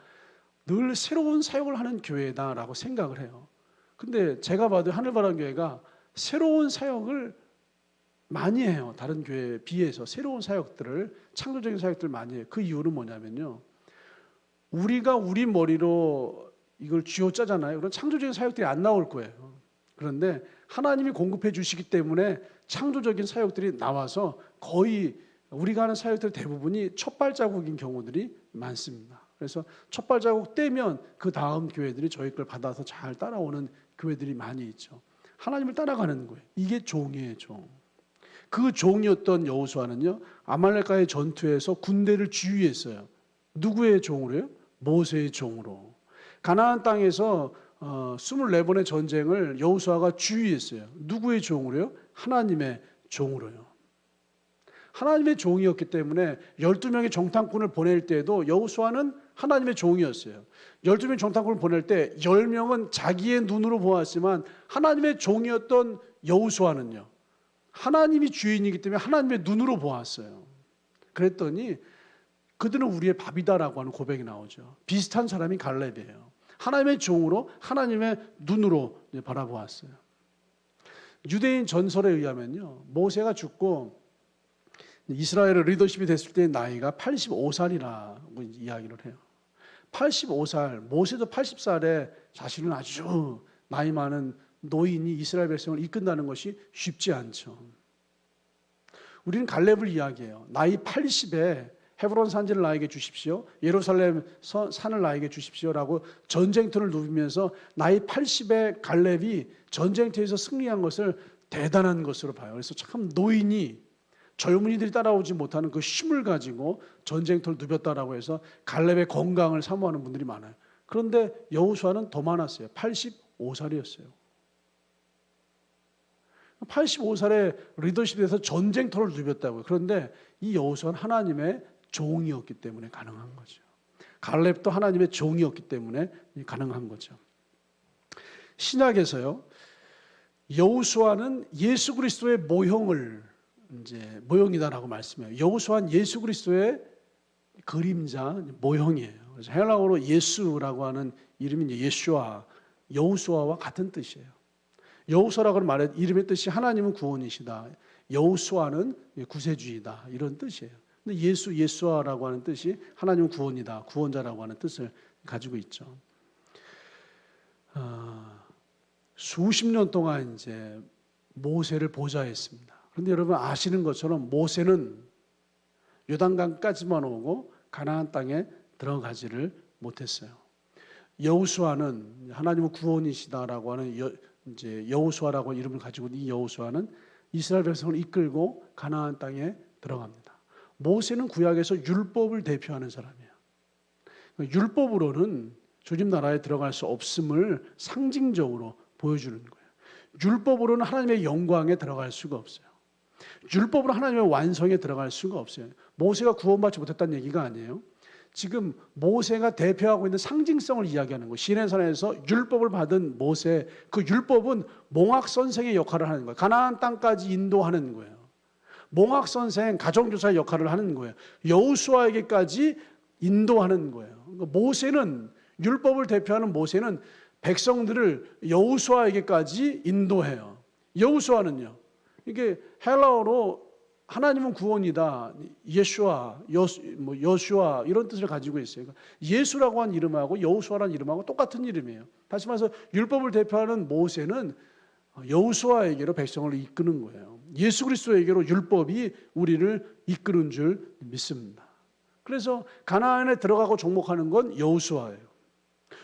늘 새로운 사역을 하는 교회다라고 생각을 해요. 근데 제가 봐도 하늘바람 교회가 새로운 사역을 많이 해요. 다른 교회에 비해서 새로운 사역들을, 창조적인 사역들을 많이 해요. 그 이유는 뭐냐면요, 우리가 우리 머리로 이걸 쥐어짜잖아요. 그런 창조적인 사역들이 안 나올 거예요. 그런데 하나님이 공급해 주시기 때문에 창조적인 사역들이 나와서 거의 우리가 하는 사역들 대부분이 첫 발자국인 경우들이 많습니다. 그래서 첫 발자국 떼면 그 다음 교회들이 저희 걸 받아서 잘 따라오는 교회들이 많이 있죠. 하나님을 따라가는 거예요. 이게 종이에요, 종. 그 종이었던 여호수아는요, 아말렉과의 전투에서 군대를 지휘했어요. 누구의 종으로요? 모세의 종으로. 가나안 땅에서 24번의 전쟁을 여호수아가 지휘했어요. 누구의 종으로요? 하나님의 종으로요. 하나님의 종이었기 때문에 12명의 정탐꾼을 보낼 때에도 여호수아는 하나님의 종이었어요. 12명의 정탐꾼을 보낼 때 10명은 자기의 눈으로 보았지만 하나님의 종이었던 여호수아는요, 하나님이 주인이기 때문에 하나님의 눈으로 보았어요. 그랬더니 그들은 우리의 밥이다라고 하는 고백이 나오죠. 비슷한 사람이 갈렙이에요. 하나님의 종으로 하나님의 눈으로 바라보았어요. 유대인 전설에 의하면요, 모세가 죽고 이스라엘의 리더십이 됐을 때 나이가 85살이라고 이야기를 해요. 85살, 모세도 80살에 자신은 아주 나이 많은 노인이 이스라엘 백성을 이끈다는 것이 쉽지 않죠. 우리는 갈렙을 이야기해요. 나이 80에 헤브론 산지를 나에게 주십시오, 예루살렘 산을 나에게 주십시오라고 전쟁터를 누비면서 나이 80에 갈렙이 전쟁터에서 승리한 것을 대단한 것으로 봐요. 그래서 참 노인이 젊은이들이 따라오지 못하는 그 힘을 가지고 전쟁터를 누볐다라고 해서 갈렙의 건강을 사모하는 분들이 많아요. 그런데 여호수아는 더 많았어요. 85살이었어요. 85살에 리더십에서 전쟁터를 누볐다고요. 그런데 이 여호수아는 하나님의 종이었기 때문에 가능한 거죠. 갈렙도 하나님의 종이었기 때문에 가능한 거죠. 신약에서요, 여호수아는 예수 그리스도의 모형이다라고 말씀해요. 여호수아는 예수 그리스도의 그림자, 모형이에요. 그래서 헬라어로 예수라고 하는 이름이 예수아, 여호수아와 같은 뜻이에요. 여호수아라고 하는 말의 이름의 뜻이 하나님은 구원이시다, 여호수아는 구세주이다, 이런 뜻이에요. 근데 예수아라고 하는 뜻이 하나님은 구원이다, 구원자라고 하는 뜻을 가지고 있죠. 수십 년 동안 이제 모세를 보좌했습니다. 그런데 여러분 아시는 것처럼 모세는 요단강까지만 오고 가나안 땅에 들어가지를 못했어요. 여호수아는 하나님은 구원이시다라고 하는 이제 여호수아라고 이름을 가지고 있는 이 여호수아는 이스라엘 백성을 이끌고 가나안 땅에 들어갑니다. 모세는 구약에서 율법을 대표하는 사람이에요. 율법으로는 주님 나라에 들어갈 수 없음을 상징적으로 보여주는 거예요. 율법으로는 하나님의 영광에 들어갈 수가 없어요. 율법으로 하나님의 완성에 들어갈 수가 없어요. 모세가 구원받지 못했다는 얘기가 아니에요. 지금 모세가 대표하고 있는 상징성을 이야기하는 거예요. 시내산에서 율법을 받은 모세, 그 율법은 몽학 선생의 역할을 하는 거예요. 가나안 땅까지 인도하는 거예요. 몽학 선생, 가정교사의 역할을 하는 거예요. 여호수아에게까지 인도하는 거예요. 그러니까 모세는, 율법을 대표하는 모세는 백성들을 여호수아에게까지 인도해요. 여호수아는요, 이게 헬라어로 하나님은 구원이다, 예수아, 여수아 이런 뜻을 가지고 있어요. 그러니까 예수라고 하는 이름하고 여호수아라는 이름하고 똑같은 이름이에요. 다시 말해서 율법을 대표하는 모세는 여호수아에게로 백성을 이끄는 거예요. 예수 그리스도에게로 율법이 우리를 이끄는 줄 믿습니다. 그래서 가나안에 들어가고 종목하는 건 여호수아예요.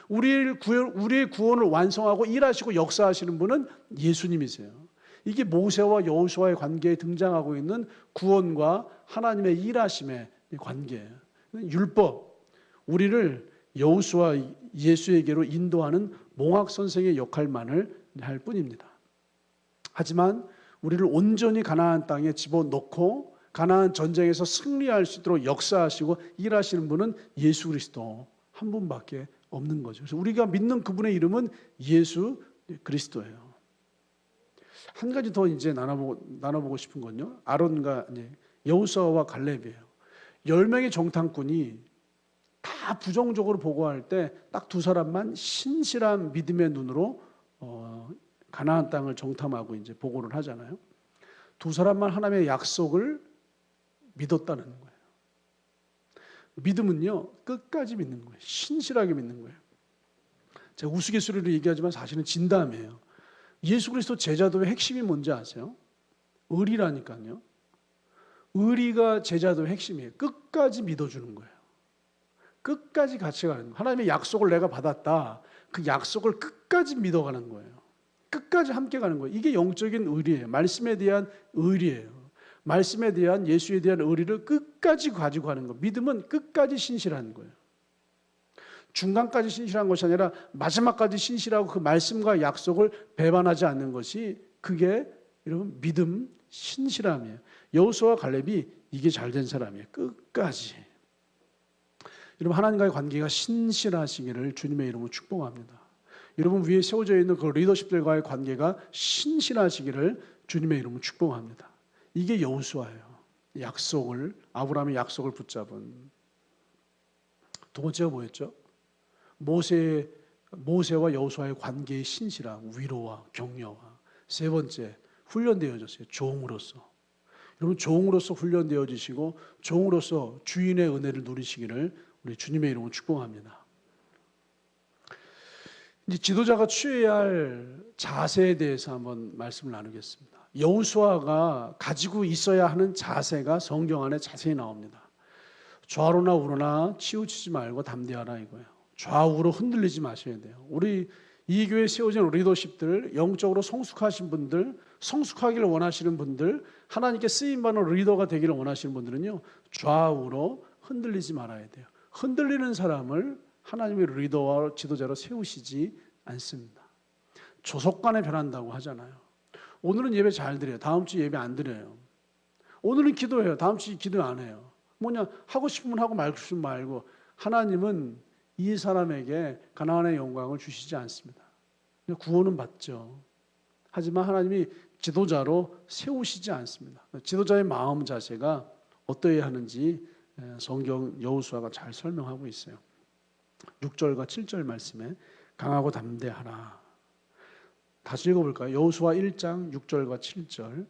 우리의 구원을 완성하고 일하시고 역사하시는 분은 예수님이세요. 이게 모세와 여호수아의 관계에 등장하고 있는 구원과 하나님의 일하심의 관계예요. 율법, 우리를 여호수아 예수에게로 인도하는 몽학 선생의 역할만을 할 뿐입니다. 하지만 우리를 온전히 가나안 땅에 집어넣고 가나안 전쟁에서 승리할 수 있도록 역사하시고 일하시는 분은 예수 그리스도 한 분밖에 없는 거죠. 그래서 우리가 믿는 그분의 이름은 예수 그리스도예요. 한 가지 더 이제 나눠보고 싶은 건요. 아론과 여호수아와 갈렙이에요. 10명의 정탐꾼이 다 부정적으로 보고할 때 딱 두 사람만 신실한 믿음의 눈으로 가나안 땅을 정탐하고 이제 보고를 하잖아요. 두 사람만 하나님의 약속을 믿었다는 거예요. 믿음은요, 끝까지 믿는 거예요. 신실하게 믿는 거예요. 제가 우스갯소리로 얘기하지만 사실은 진담이에요. 예수 그리스도 제자도의 핵심이 뭔지 아세요? 의리라니까요. 의리가 제자도의 핵심이에요. 끝까지 믿어주는 거예요. 끝까지 같이 가는 거예요. 하나님의 약속을 내가 받았다. 그 약속을 끝까지 믿어가는 거예요. 끝까지 함께 가는 거예요. 이게 영적인 의리예요. 말씀에 대한 의리예요. 말씀에 대한 예수에 대한 의리를 끝까지 가지고 가는 거예요. 믿음은 끝까지 신실한 거예요. 중간까지 신실한 것이 아니라 마지막까지 신실하고 그 말씀과 약속을 배반하지 않는 것이 그게 여러분 믿음 신실함이에요. 여호수아와 갈렙이 이게 잘된 사람이에요. 끝까지. 여러분 하나님과의 관계가 신실하시기를 주님의 이름으로 축복합니다. 여러분 위에 세워져 있는 그 리더십들과의 관계가 신실하시기를 주님의 이름으로 축복합니다. 이게 여호수아예요. 약속을 아브라함의 약속을 붙잡은. 두 번째가 뭐였죠? 모세와 여호수아의 관계의 신실함, 위로와 격려와. 세 번째, 훈련되어졌어요. 종으로서. 여러분 종으로서 훈련되어지시고 종으로서 주인의 은혜를 누리시기를 우리 주님의 이름으로 축복합니다. 이제 지도자가 취해야 할 자세에 대해서 한번 말씀을 나누겠습니다. 여호수아가 가지고 있어야 하는 자세가 성경 안에 자세히 나옵니다. 좌로나 우로나 치우치지 말고 담대하라 이거예요. 좌우로 흔들리지 마셔야 돼요. 우리 이 교회에 세워진 리더십들, 영적으로 성숙하신 분들, 성숙하기를 원하시는 분들, 하나님께 쓰임받는 리더가 되기를 원하시는 분들은요, 좌우로 흔들리지 말아야 돼요. 흔들리는 사람을 하나님의 리더와 지도자로 세우시지 않습니다. 조속간에 변한다고 하잖아요. 오늘은 예배 잘 드려요. 다음 주 예배 안 드려요. 오늘은 기도해요. 다음 주 기도 안 해요. 뭐냐, 하고 싶으면 하고 말고 싶으면 말고. 하나님은 이 사람에게 가나안의 영광을 주시지 않습니다. 구원은 받죠. 하지만 하나님이 지도자로 세우시지 않습니다. 지도자의 마음 자세가 어떠해야 하는지 성경 여호수아가 잘 설명하고 있어요. 6절과 7절 말씀에 강하고 담대하라. 다시 읽어볼까요? 여호수아 1장 6절과 7절.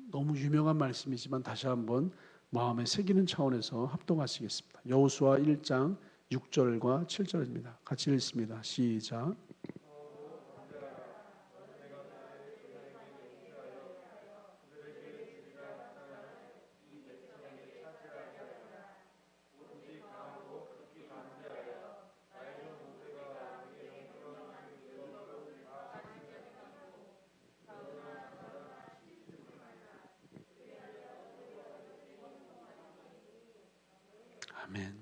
너무 유명한 말씀이지만 다시 한번 마음에 새기는 차원에서 합동하시겠습니다. 여호수아 1장 6절과 7절입니다. 같이 읽습니다. 시작. 아멘.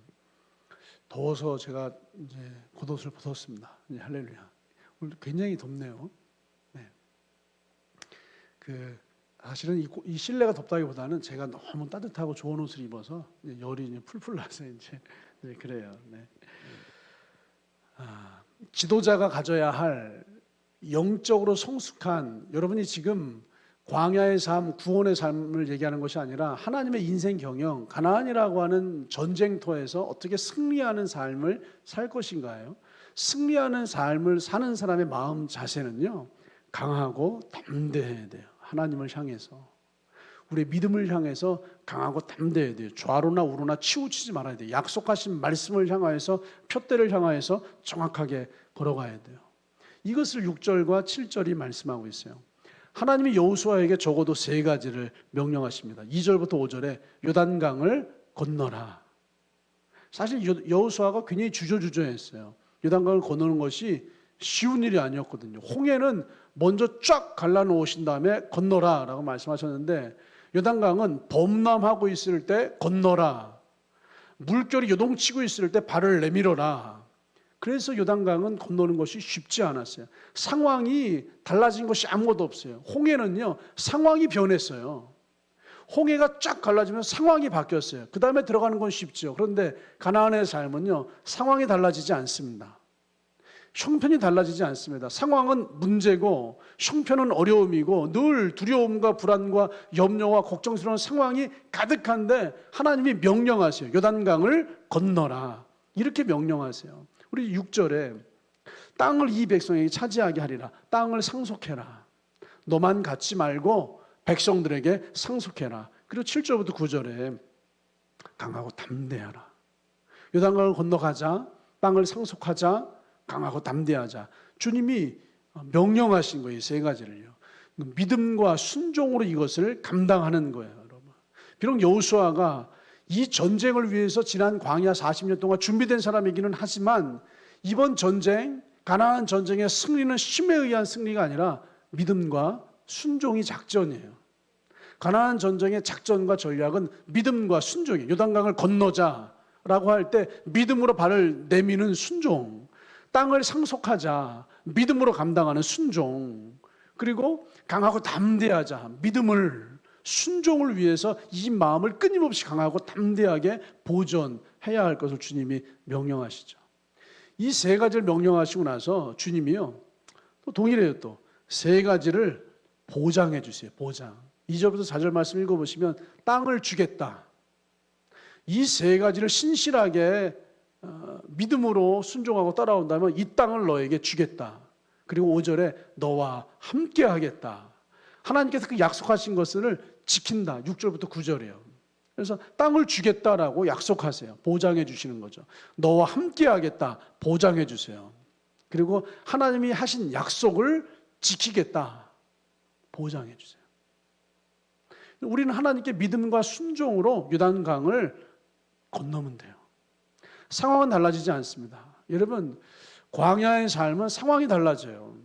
더워서 제가 이제 겉옷을 벗었습니다. 할렐루야. 오늘 굉장히 덥네요. 네. 사실은 이 실내가 덥다기보다는 제가 너무 따뜻하고 좋은 옷을 입어서 열이 이제 풀풀 나서 이제 그래요. 네. 지도자가 가져야 할 영적으로 성숙한 여러분이 지금 광야의 삶, 구원의 삶을 얘기하는 것이 아니라 하나님의 인생 경영, 가나안이라고 하는 전쟁터에서 어떻게 승리하는 삶을 살 것인가요? 승리하는 삶을 사는 사람의 마음 자세는요, 강하고 담대해야 돼요. 하나님을 향해서. 우리의 믿음을 향해서 강하고 담대해야 돼요. 좌로나 우로나 치우치지 말아야 돼요. 약속하신 말씀을 향하여서, 표대를 향하여서 정확하게 걸어가야 돼요. 이것을 6절과 7절이 말씀하고 있어요. 하나님이 여호수아에게 적어도 세 가지를 명령하십니다. 2절부터 5절에 요단강을 건너라. 사실 여호수아가 굉장히 주저주저했어요. 요단강을 건너는 것이 쉬운 일이 아니었거든요. 홍해는 먼저 쫙 갈라놓으신 다음에 건너라 라고 말씀하셨는데 요단강은 범람하고 있을 때 건너라. 물결이 요동치고 있을 때 발을 내밀어라. 그래서 요단강은 건너는 것이 쉽지 않았어요. 상황이 달라진 것이 아무것도 없어요. 홍해는요, 상황이 변했어요. 홍해가 쫙 갈라지면 상황이 바뀌었어요. 그 다음에 들어가는 건 쉽죠. 그런데 가나안의 삶은요, 상황이 달라지지 않습니다. 형편이 달라지지 않습니다. 상황은 문제고 형편은 어려움이고 늘 두려움과 불안과 염려와 걱정스러운 상황이 가득한데 하나님이 명령하세요. 요단강을 건너라. 이렇게 명령하세요. 우리 6절에 땅을 이 백성에게 차지하게 하리라. 땅을 상속해라. 너만 갖지 말고 백성들에게 상속해라. 그리고 7절부터 9절에 강하고 담대하라. 요단강을 건너가자. 땅을 상속하자. 강하고 담대하자. 주님이 명령하신 거예요. 세 가지를요. 믿음과 순종으로 이것을 감당하는 거예요, 여러분. 비록 여호수아가 이 전쟁을 위해서 지난 광야 40년 동안 준비된 사람이기는 하지만 이번 전쟁, 가나안 전쟁의 승리는 힘에 의한 승리가 아니라 믿음과 순종이 작전이에요. 가나안 전쟁의 작전과 전략은 믿음과 순종이에요. 요단강을 건너자라고 할 때 믿음으로 발을 내미는 순종, 땅을 상속하자, 믿음으로 감당하는 순종, 그리고 강하고 담대하자, 믿음을, 순종을 위해서 이 마음을 끊임없이 강하고 담대하게 보존해야 할 것을 주님이 명령하시죠. 이 세 가지를 명령하시고 나서 주님이요, 또 동일해요. 또 세 가지를 보장해 주세요. 보장. 2절부터 4절 말씀 읽어보시면 땅을 주겠다. 이 세 가지를 신실하게 믿음으로 순종하고 따라온다면 이 땅을 너에게 주겠다. 그리고 5절에 너와 함께 하겠다. 하나님께서 그 약속하신 것을 지킨다. 6절부터 9절이에요. 그래서 땅을 주겠다라고 약속하세요. 보장해 주시는 거죠. 너와 함께 하겠다. 보장해 주세요. 그리고 하나님이 하신 약속을 지키겠다. 보장해 주세요. 우리는 하나님께 믿음과 순종으로 요단강을 건너면 돼요. 상황은 달라지지 않습니다. 여러분, 광야의 삶은 상황이 달라져요.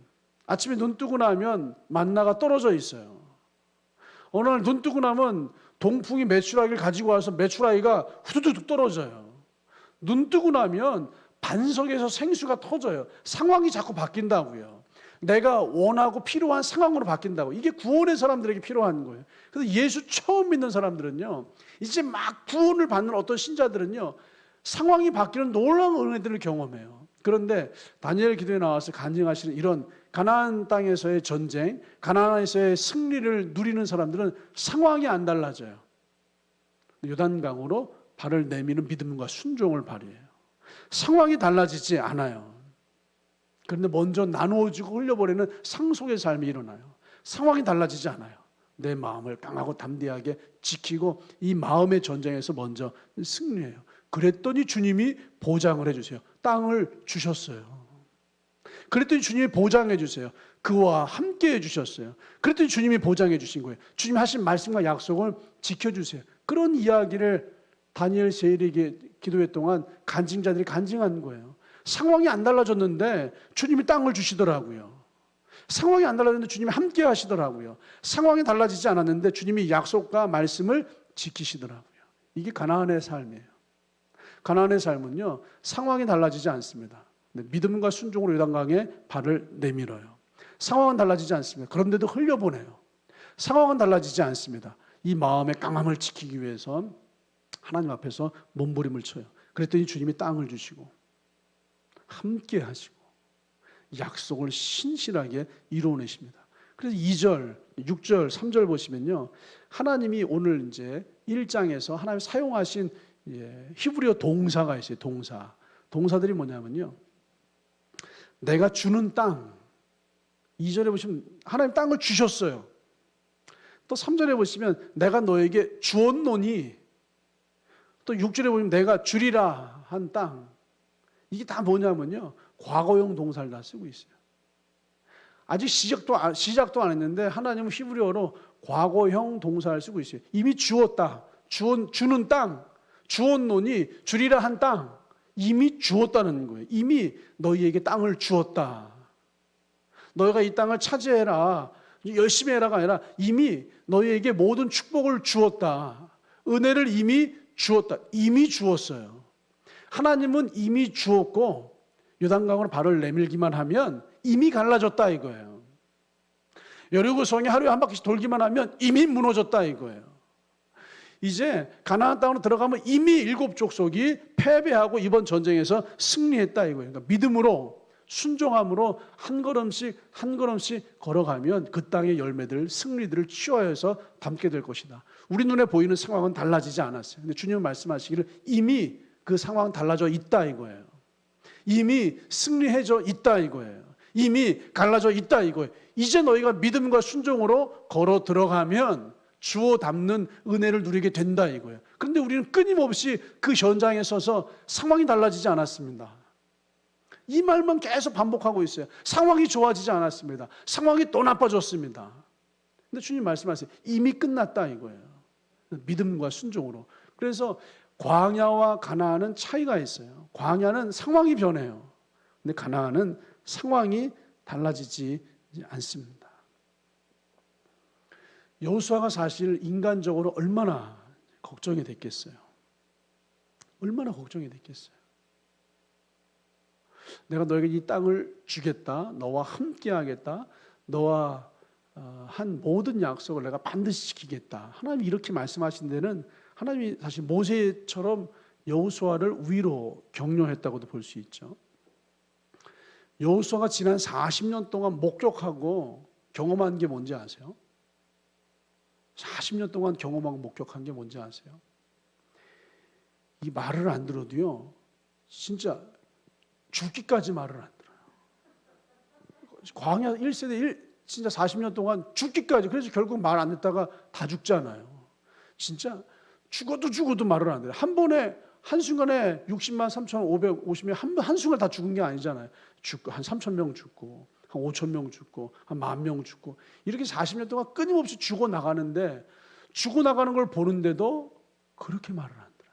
아침에 눈 뜨고 나면 만나가 떨어져 있어요. 어느 날 눈 뜨고 나면 동풍이 메추라기를 가지고 와서 메추라기가 후두둑 떨어져요. 눈 뜨고 나면 반석에서 생수가 터져요. 상황이 자꾸 바뀐다고요. 내가 원하고 필요한 상황으로 바뀐다고. 이게 구원의 사람들에게 필요한 거예요. 그래서 예수 처음 믿는 사람들은요, 이제 막 구원을 받는 어떤 신자들은요, 상황이 바뀌는 놀라운 은혜들을 경험해요. 그런데 다니엘 기도에 나와서 간증하시는 이런 가나안 땅에서의 전쟁, 가나안에서의 승리를 누리는 사람들은 상황이 안 달라져요. 요단강으로 발을 내미는 믿음과 순종을 발휘해요. 상황이 달라지지 않아요. 그런데 먼저 나누어지고 흘려버리는 상속의 삶이 일어나요. 상황이 달라지지 않아요. 내 마음을 강하고 담대하게 지키고 이 마음의 전쟁에서 먼저 승리해요. 그랬더니 주님이 보장을 해주세요. 땅을 주셨어요. 그랬더니 주님이 보장해 주세요. 그와 함께 해주셨어요. 그랬더니 주님이 보장해 주신 거예요. 주님이 하신 말씀과 약속을 지켜주세요. 그런 이야기를 다니엘 세일에게 기도회 동안 간증자들이 간증한 거예요. 상황이 안 달라졌는데 주님이 땅을 주시더라고요. 상황이 안 달라졌는데 주님이 함께 하시더라고요. 상황이 달라지지 않았는데 주님이 약속과 말씀을 지키시더라고요. 이게 가나안의 삶이에요. 가나안의 삶은요, 상황이 달라지지 않습니다. 믿음과 순종으로 요단강에 발을 내밀어요. 상황은 달라지지 않습니다. 그런데도 흘려보내요. 상황은 달라지지 않습니다. 이 마음의 강함을 지키기 위해서 하나님 앞에서 몸부림을 쳐요. 그랬더니 주님이 땅을 주시고 함께 하시고 약속을 신실하게 이루어내십니다. 그래서 2절, 6절, 3절 보시면요, 하나님이 오늘 이제 1장에서 하나님 사용하신 히브리어 동사가 있어요. 동사들이 뭐냐면요, 내가 주는 땅. 2절에 보시면 하나님 땅을 주셨어요. 또 3절에 보시면 내가 너에게 주었노니, 또 6절에 보면 내가 주리라 한 땅. 이게 다 뭐냐면요, 과거형 동사를 다 쓰고 있어요. 아직 시작도 안 했는데 하나님은 히브리어로 과거형 동사를 쓰고 있어요. 이미 주었다. 주는 땅. 주었노니, 주리라 한 땅. 이미 주었다는 거예요. 이미 너희에게 땅을 주었다. 너희가 이 땅을 차지해라. 열심히 해라가 아니라 이미 너희에게 모든 축복을 주었다. 은혜를 이미 주었다. 이미 주었어요. 하나님은 이미 주었고 요단강으로 발을 내밀기만 하면 이미 갈라졌다 이거예요. 여리고성이 하루에 한 바퀴씩 돌기만 하면 이미 무너졌다 이거예요. 이제 가나안 땅으로 들어가면 이미 일곱 족속이 패배하고 이번 전쟁에서 승리했다 이거예요. 그러니까 믿음으로 순종함으로 한 걸음씩 한 걸음씩 걸어가면 그 땅의 열매들, 승리들을 취하여서 담게 될 것이다. 우리 눈에 보이는 상황은 달라지지 않았어요. 근데 주님은 말씀하시기를 이미 그 상황은 달라져 있다 이거예요. 이미 승리해져 있다 이거예요. 이미 갈라져 있다 이거예요. 이제 너희가 믿음과 순종으로 걸어 들어가면 주어 담는 은혜를 누리게 된다 이거예요. 그런데 우리는 끊임없이 그 현장에 서서 상황이 달라지지 않았습니다. 이 말만 계속 반복하고 있어요. 상황이 좋아지지 않았습니다. 상황이 또 나빠졌습니다. 근데 주님 말씀하세요. 이미 끝났다 이거예요. 믿음과 순종으로. 그래서 광야와 가나안은 차이가 있어요. 광야는 상황이 변해요. 근데 가나안은 상황이 달라지지 않습니다. 여호수아가 사실 인간적으로 얼마나 걱정이 됐겠어요. 얼마나 걱정이 됐겠어요. 내가 너에게 이 땅을 주겠다. 너와 함께 하겠다. 너와 한 모든 약속을 내가 반드시 지키겠다. 하나님이 이렇게 말씀하신 데는 하나님이 사실 모세처럼 여호수아를 위로 격려했다고도 볼 수 있죠. 여호수아가 지난 40년 동안 목격하고 경험한 게 뭔지 아세요? 40년 동안 경험하고 목격한 게 뭔지 아세요? 이 말을 안 들어도요, 진짜 죽기까지 말을 안 들어요. 광야 1세대 진짜 40년 동안 죽기까지. 그래서 결국 말 안 듣다가 다 죽잖아요. 진짜 죽어도 말을 안 들어요. 한 번에 한순간에 60만 3,550명 한순간 다 죽은 게 아니잖아요. 죽고 한 3,000명 죽고 한 5,000명 죽고 한 10,000명 죽고 이렇게 40년 동안 끊임없이 죽어나가는데 죽어나가는 걸 보는데도 그렇게 말을 안 들어요.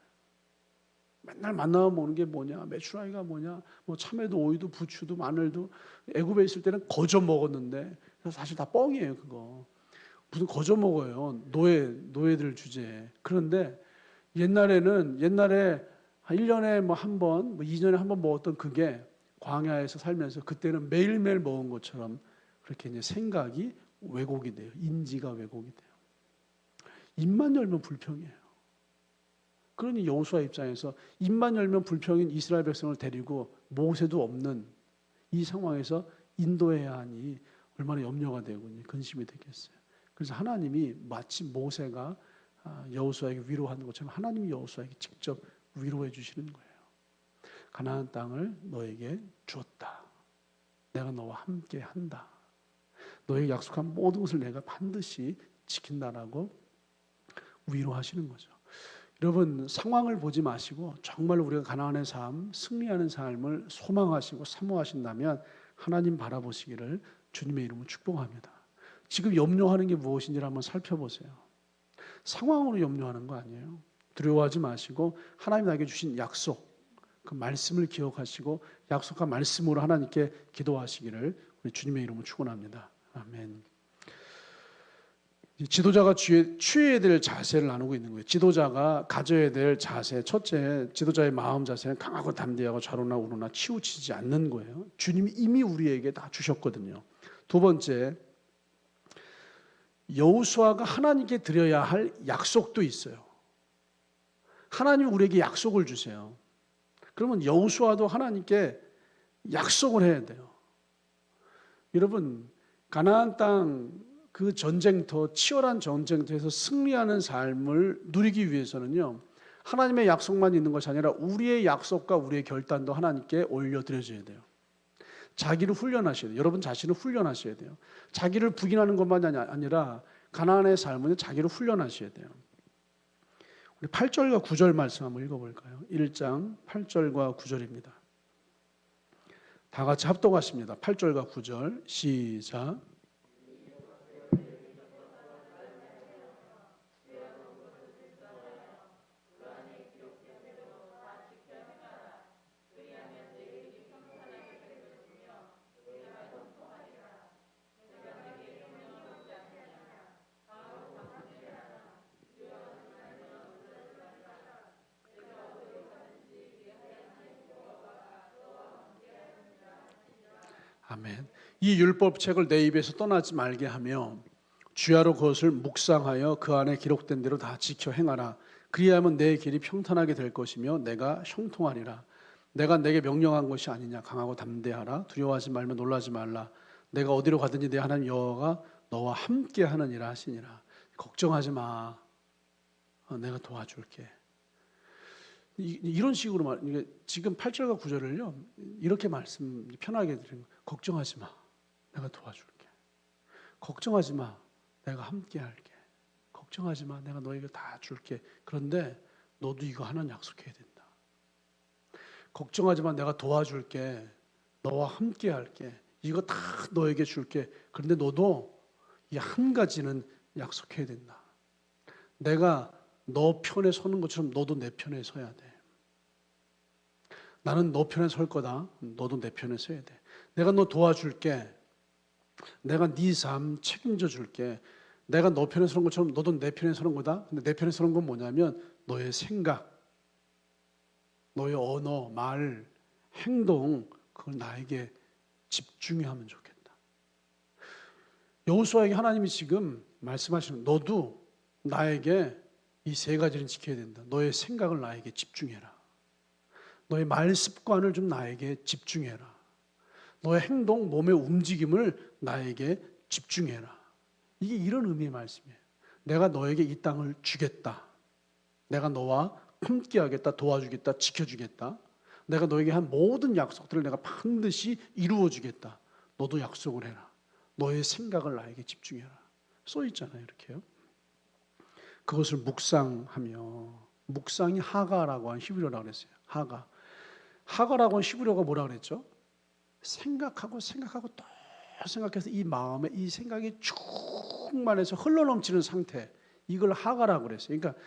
맨날 만나면 먹는 게 뭐냐, 메추라기가 뭐냐, 뭐 참외도 오이도 부추도 마늘도. 애굽에 있을 때는 거저 먹었는데 사실 다 뻥이에요. 그거 무슨 거저 먹어요. 노예들 주제에. 그런데 옛날에 한 1년에 뭐 한 번, 뭐 2년에 한 번 먹었던 그게 광야에서 살면서 그때는 매일매일 먹은 것처럼 그렇게 이제 생각이 왜곡이 돼요. 인지가 왜곡이 돼요. 입만 열면 불평이에요. 그러니 여호수아 입장에서 입만 열면 불평인 이스라엘 백성을 데리고 모세도 없는 이 상황에서 인도해야 하니 얼마나 염려가 되고 근심이 되겠어요. 그래서 하나님이 마치 모세가 여호수아에게 위로하는 것처럼 하나님이 여호수아에게 직접 위로해 주시는 거예요. 가나안 땅을 너에게 주었다. 내가 너와 함께 한다. 너에게 약속한 모든 것을 내가 반드시 지킨다라고 위로하시는 거죠. 여러분, 상황을 보지 마시고 정말 우리가 가나안의 삶, 승리하는 삶을 소망하시고 사모하신다면 하나님 바라보시기를 주님의 이름으로 축복합니다. 지금 염려하는 게 무엇인지를 한번 살펴보세요. 상황으로 염려하는 거 아니에요. 두려워하지 마시고 하나님 나에게 주신 약속, 그 말씀을 기억하시고 약속한 말씀으로 하나님께 기도하시기를 우리 주님의 이름으로 축원합니다. 아멘. 지도자가 취해야 될 자세를 나누고 있는 거예요. 지도자가 가져야 될 자세. 첫째, 지도자의 마음 자세는 강하고 담대하고 좌로나 우로나 치우치지 않는 거예요. 주님이 이미 우리에게 다 주셨거든요. 두 번째, 여호수아가 하나님께 드려야 할 약속도 있어요. 하나님이 우리에게 약속을 주세요. 그러면 여호수아도 하나님께 약속을 해야 돼요. 여러분, 가나안 땅 그 전쟁터, 치열한 전쟁터에서 승리하는 삶을 누리기 위해서는요, 하나님의 약속만 있는 것이 아니라 우리의 약속과 우리의 결단도 하나님께 올려드려줘야 돼요. 자기를 훈련하셔야 돼요. 여러분 자신을 훈련하셔야 돼요. 자기를 부인하는 것만이 아니라 가나안의 삶은 자기를 훈련하셔야 돼요. 우리 8절과 9절 말씀 한번 읽어볼까요? 1장 8절과 9절입니다. 다 같이 합독하십니다. 8절과 9절 시작. 아멘. 이 율법책을 내 입에서 떠나지 말게 하며 주야로 그것을 묵상하여 그 안에 기록된 대로 다 지켜 행하라. 그리하면 내 길이 평탄하게 될 것이며 내가 형통하리라. 내가 내게 명령한 것이 아니냐. 강하고 담대하라. 두려워하지 말며 놀라지 말라. 내가 어디로 가든지 내 하나님 여호와가 너와 함께 하느니라 하시니라. 걱정하지 마. 내가 도와줄게. 이런 식으로 지금 8절과 9절을요 이렇게 말씀 편하게 드리는 거예요. 걱정하지 마. 내가 도와줄게. 걱정하지 마. 내가 함께 할게. 걱정하지 마. 내가 너에게 다 줄게. 그런데 너도 이거 하나는 약속해야 된다. 걱정하지 마. 내가 도와줄게. 너와 함께 할게. 이거 다 너에게 줄게. 그런데 너도 이 한 가지는 약속해야 된다. 내가 너 편에 서는 것처럼 너도 내 편에 서야 돼. 나는 너 편에 설 거다. 너도 내 편에 서야 돼. 내가 너 도와줄게. 내가 네 삶 책임져 줄게. 내가 너 편에 서는 것처럼 너도 내 편에 서는 거다. 근데 내 편에 서는 건 뭐냐면 너의 생각, 너의 언어, 말, 행동 그걸 나에게 집중하면 좋겠다. 여호수아에게 하나님이 지금 말씀하시는 너도 나에게 이 세 가지를 지켜야 된다. 너의 생각을 나에게 집중해라. 너의 말 습관을 좀 나에게 집중해라. 너의 행동, 몸의 움직임을 나에게 집중해라. 이게 이런 의미의 말씀이에요. 내가 너에게 이 땅을 주겠다. 내가 너와 함께하겠다, 도와주겠다, 지켜주겠다. 내가 너에게 한 모든 약속들을 내가 반드시 이루어주겠다. 너도 약속을 해라. 너의 생각을 나에게 집중해라. 써 있잖아요, 이렇게요. 그것을 묵상하며, 묵상이 하가라고 한 히브리어라고 그랬어요. 하가라고 한 히브리어가 뭐라 그랬죠? 생각하고 또 생각해서 이 마음에 이 생각이 충만해서 흘러넘치는 상태, 이걸 하가라고 그랬어요. 그러니까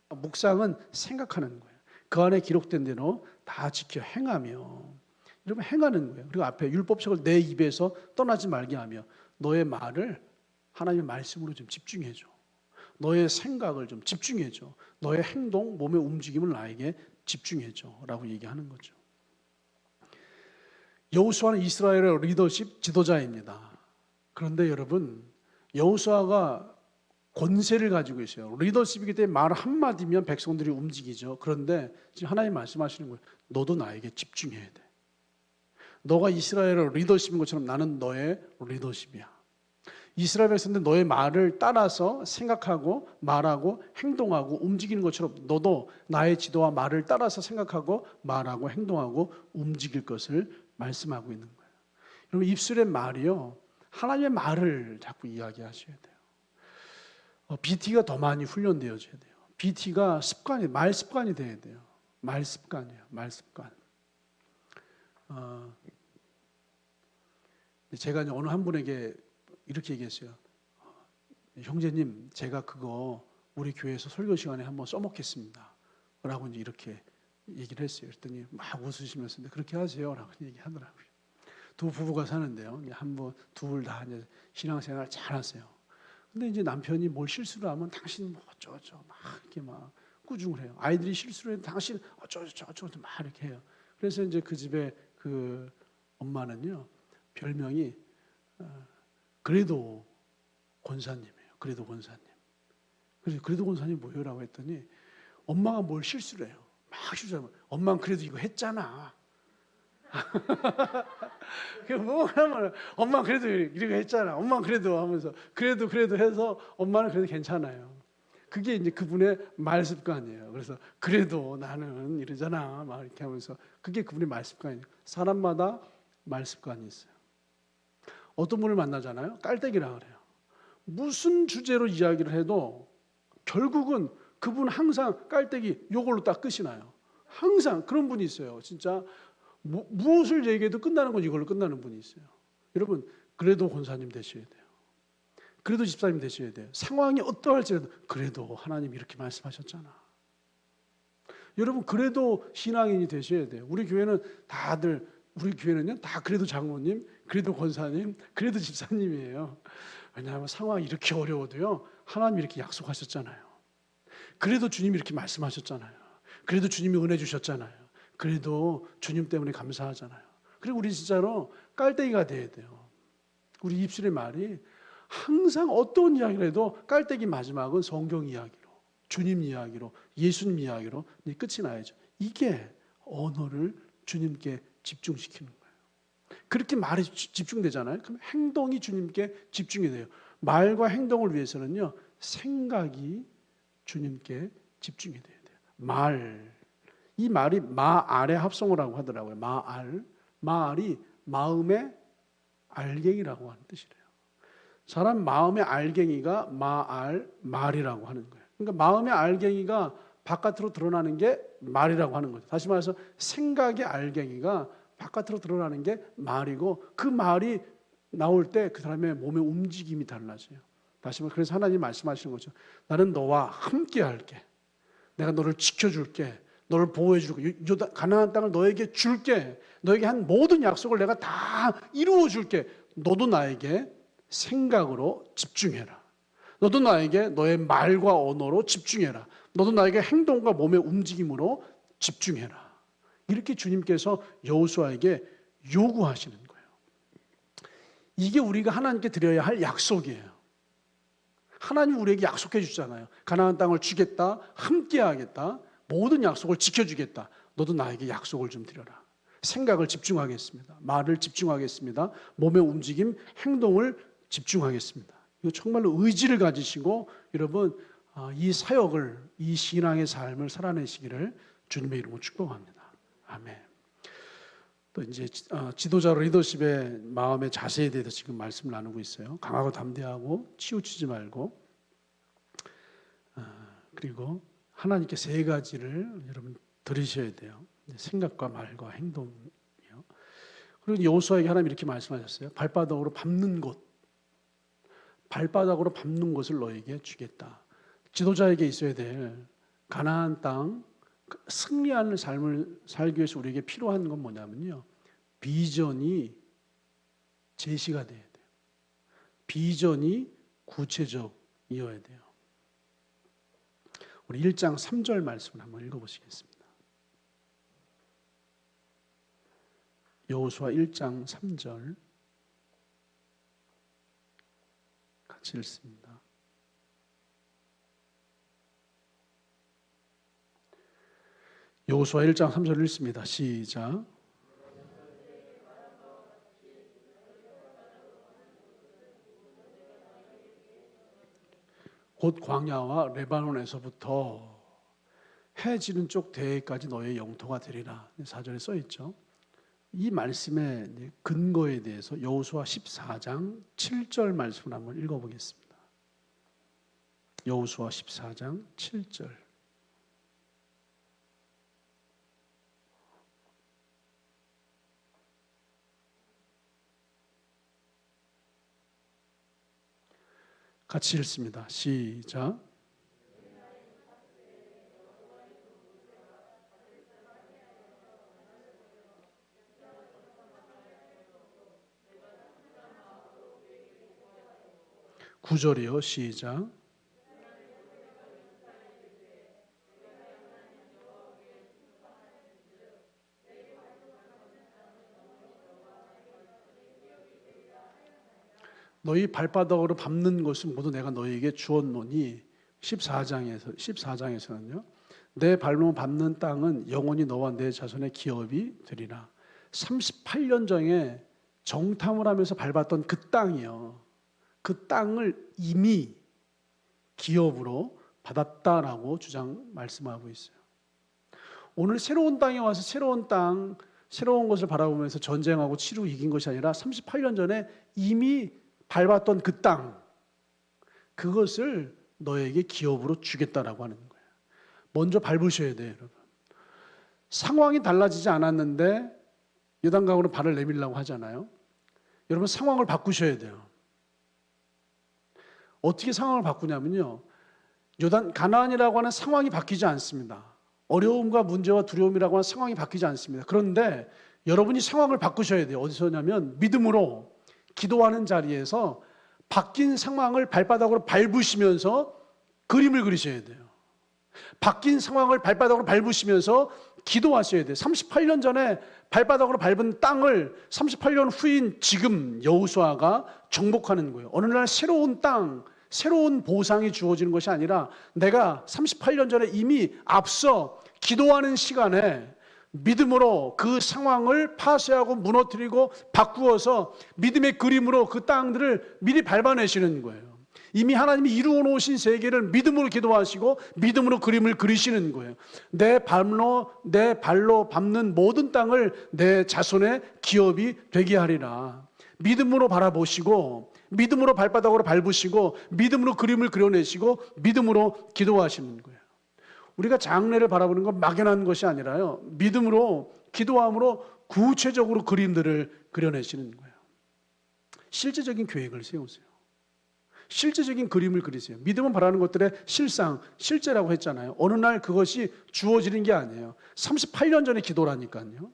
묵상은 생각하는 거예요. 그 안에 기록된 대로 다 지켜 행하며, 이러면 행하는 거예요. 그리고 앞에 율법책을 내 입에서 떠나지 말게 하며, 너의 말을 하나님의 말씀으로 좀 집중해줘. 너의 생각을 좀 집중해줘. 너의 행동, 몸의 움직임을 나에게 집중해줘 라고 얘기하는 거죠. 여호수아는 이스라엘의 리더십 지도자입니다. 그런데 여러분, 여호수아가 권세를 가지고 있어요. 리더십이기 때문에 말 한마디면 백성들이 움직이죠. 그런데 지금 하나님 말씀하시는 거예요. 너도 나에게 집중해야 돼. 너가 이스라엘의 리더십인 것처럼 나는 너의 리더십이야. 이스라엘 백성들 너의 말을 따라서 생각하고 말하고 행동하고 움직이는 것처럼 너도 나의 지도와 말을 따라서 생각하고 말하고 행동하고 움직일 것을 말씀하고 있는 거예요. 여러분, 입술의 말이요, 하나님의 말을 자꾸 이야기하셔야 돼요. BT가 더 많이 훈련되어져야 돼요. BT가 습관이, 말 습관이 돼야 돼요. 말 습관이에요. 말 습관. 제가 어느 한 분에게 이렇게 얘기했어요. 형제님, 제가 그거 우리 교회에서 설교 시간에 한번 써먹겠습니다. 라고 이제 이렇게 얘기를 했어요. 그랬더니 막 웃으시면서 그렇게 하세요. 라고 얘기하더라고요. 두 부부가 사는데요. 한번 둘 다 이제 신앙생활 잘 하세요. 근데 이제 남편이 뭘 실수를 하면 당신 뭐 어쩌고 막 이렇게 막 꾸중을 해요. 아이들이 실수를 해도 당신 어쩌고 막 이렇게 해요. 그래서 이제 그 집에 그 엄마는요, 별명이 그래도 권사님이에요. 그래도 권사님. 그래서 그래도 권사님 뭐요라고 했더니 엄마가 뭘 실수를 해요. 막 실수하면 엄마는 그래도 이거 했잖아. 뭐냐면 엄마 그래도 이렇게 했잖아. 엄마 그래도 하면서 그래도 해서 엄마는 그래도 괜찮아요. 그게 이제 그분의 말 습관이에요. 그래서 그래도 나는 이러잖아. 막 이렇게 하면서 그게 그분의 말 습관이에요. 사람마다 말 습관이 있어요. 어떤 분을 만나잖아요. 깔때기라 그래요. 무슨 주제로 이야기를 해도 결국은 그분 항상 깔때기 요걸로 딱 끝이 나요. 항상 그런 분이 있어요. 진짜 무엇을 얘기해도 끝나는 건 이걸로 끝나는 분이 있어요. 여러분, 그래도 권사님 되셔야 돼요. 그래도 집사님 되셔야 돼요. 상황이 어떠할지라도 그래도 하나님 이렇게 말씀하셨잖아. 여러분, 그래도 신앙인이 되셔야 돼요. 우리 교회는요 다 그래도 장로님, 그래도 권사님, 그래도 집사님이에요. 왜냐하면 상황이 이렇게 어려워도요, 하나님 이렇게 약속하셨잖아요. 그래도 주님이 이렇게 말씀하셨잖아요. 그래도 주님이 은혜 주셨잖아요. 그래도 주님 때문에 감사하잖아요. 그리고 우리 진짜로 깔때기가 돼야 돼요. 우리 입술의 말이 항상 어떤 이야기를 해도 깔때기 마지막은 성경 이야기로, 주님 이야기로, 예수님 이야기로 끝이 나야죠. 이게 언어를 주님께 집중시키는 거예요. 그렇게 말이 집중되잖아요. 그럼 행동이 주님께 집중이 돼요. 말과 행동을 위해서는요, 생각이 주님께 집중이 돼야 돼요. 말, 이 말이 마알의 합성어라고 하더라고요. 마알이 마음의 알갱이라고 하는 뜻이래요. 사람 마음의 알갱이가 말이라고 하는 거예요. 그러니까 마음의 알갱이가 바깥으로 드러나는 게 말이라고 하는 거죠. 다시 말해서 생각의 알갱이가 바깥으로 드러나는 게 말이고, 그 말이 나올 때 그 사람의 몸의 움직임이 달라져요. 다시 말해서 그래서 하나님 말씀하시는 거죠. 나는 너와 함께 할게. 내가 너를 지켜줄게. 너를 보호해줄게. 가나안 땅을 너에게 줄게. 너에게 한 모든 약속을 내가 다 이루어줄게. 너도 나에게 생각으로 집중해라. 너도 나에게 너의 말과 언어로 집중해라. 너도 나에게 행동과 몸의 움직임으로 집중해라. 이렇게 주님께서 여호수아에게 요구하시는 거예요. 이게 우리가 하나님께 드려야 할 약속이에요. 하나님 우리에게 약속해 주잖아요. 가나안 땅을 주겠다, 함께 하겠다, 모든 약속을 지켜주겠다. 너도 나에게 약속을 좀 드려라. 생각을 집중하겠습니다. 말을 집중하겠습니다. 몸의 움직임, 행동을 집중하겠습니다. 이거 정말로 의지를 가지시고 여러분 이 사역을, 이 신앙의 삶을 살아내시기를 주님의 이름으로 축복합니다. 아멘. 또 이제 지도자 리더십의 마음의 자세에 대해서 지금 말씀을 나누고 있어요. 강하고 담대하고 치우치지 말고, 그리고 하나님께 세 가지를 여러분 들으셔야 돼요. 생각과 말과 행동이요. 그리고 여호수아에게 하나님 이렇게 말씀하셨어요. 발바닥으로 밟는 곳, 발바닥으로 밟는 곳을 너에게 주겠다. 지도자에게 있어야 될 가나안 땅 승리하는 삶을 살기 위해서 우리에게 필요한 건 뭐냐면요, 비전이 제시가 돼야 돼요. 비전이 구체적이어야 돼요. 우리 1장 3절 말씀을 한번 읽어보시겠습니다. 여호수아 1장 3절 같이 읽습니다. 여호수아 1장 3절 읽습니다. 시작. 곧 광야와 레바논에서부터 해 지는 쪽 대해까지 너의 영토가 되리라. 4절에 써 있죠. 이 말씀의 근거에 대해서 여호수아 14장 7절 말씀을 한번 읽어보겠습니다. 여호수아 14장 7절. 같이 읽습니다. 시작. 구절이요. 시작. 너희 발바닥으로 밟는 것은 모두 내가 너희에게 주었노니 14장에서는요. 내 발로 밟는 땅은 영원히 너와 내 자손의 기업이 되리라. 38년 전에 정탐을 하면서 밟았던 그 땅이요. 그 땅을 이미 기업으로 받았다라고 말씀하고 있어요. 오늘 새로운 땅에 와서 새로운 땅, 새로운 것을 바라보면서 전쟁하고 치르고 이긴 것이 아니라 38년 전에 이미 밟았던 그 땅, 그것을 너에게 기업으로 주겠다라고 하는 거예요. 먼저 밟으셔야 돼요, 여러분. 상황이 달라지지 않았는데 요단강으로 발을 내밀려고 하잖아요. 여러분 상황을 바꾸셔야 돼요. 어떻게 상황을 바꾸냐면요, 가나안이라고 하는 상황이 바뀌지 않습니다. 어려움과 문제와 두려움이라고 하는 상황이 바뀌지 않습니다. 그런데 여러분이 상황을 바꾸셔야 돼요. 어디서냐면 믿음으로 기도하는 자리에서 바뀐 상황을 발바닥으로 밟으시면서 그림을 그리셔야 돼요. 바뀐 상황을 발바닥으로 밟으시면서 기도하셔야 돼요. 38년 전에 발바닥으로 밟은 땅을 38년 후인 지금 여호수아가 정복하는 거예요. 어느 날 새로운 땅, 새로운 보상이 주어지는 것이 아니라 내가 38년 전에 이미 앞서 기도하는 시간에 믿음으로 그 상황을 파쇄하고 무너뜨리고 바꾸어서 믿음의 그림으로 그 땅들을 미리 밟아내시는 거예요. 이미 하나님이 이루어 놓으신 세계를 믿음으로 기도하시고 믿음으로 그림을 그리시는 거예요. 내 발로 밟는 모든 땅을 내 자손의 기업이 되게 하리라. 믿음으로 바라보시고 믿음으로 발바닥으로 밟으시고 믿음으로 그림을 그려내시고 믿음으로 기도하시는 거예요. 우리가 장래를 바라보는 건 막연한 것이 아니라요, 믿음으로 기도함으로 구체적으로 그림들을 그려내시는 거예요. 실제적인 계획을 세우세요. 실제적인 그림을 그리세요. 믿음은 바라는 것들의 실제라고 했잖아요. 어느 날 그것이 주어지는 게 아니에요. 38년 전에 기도라니까요.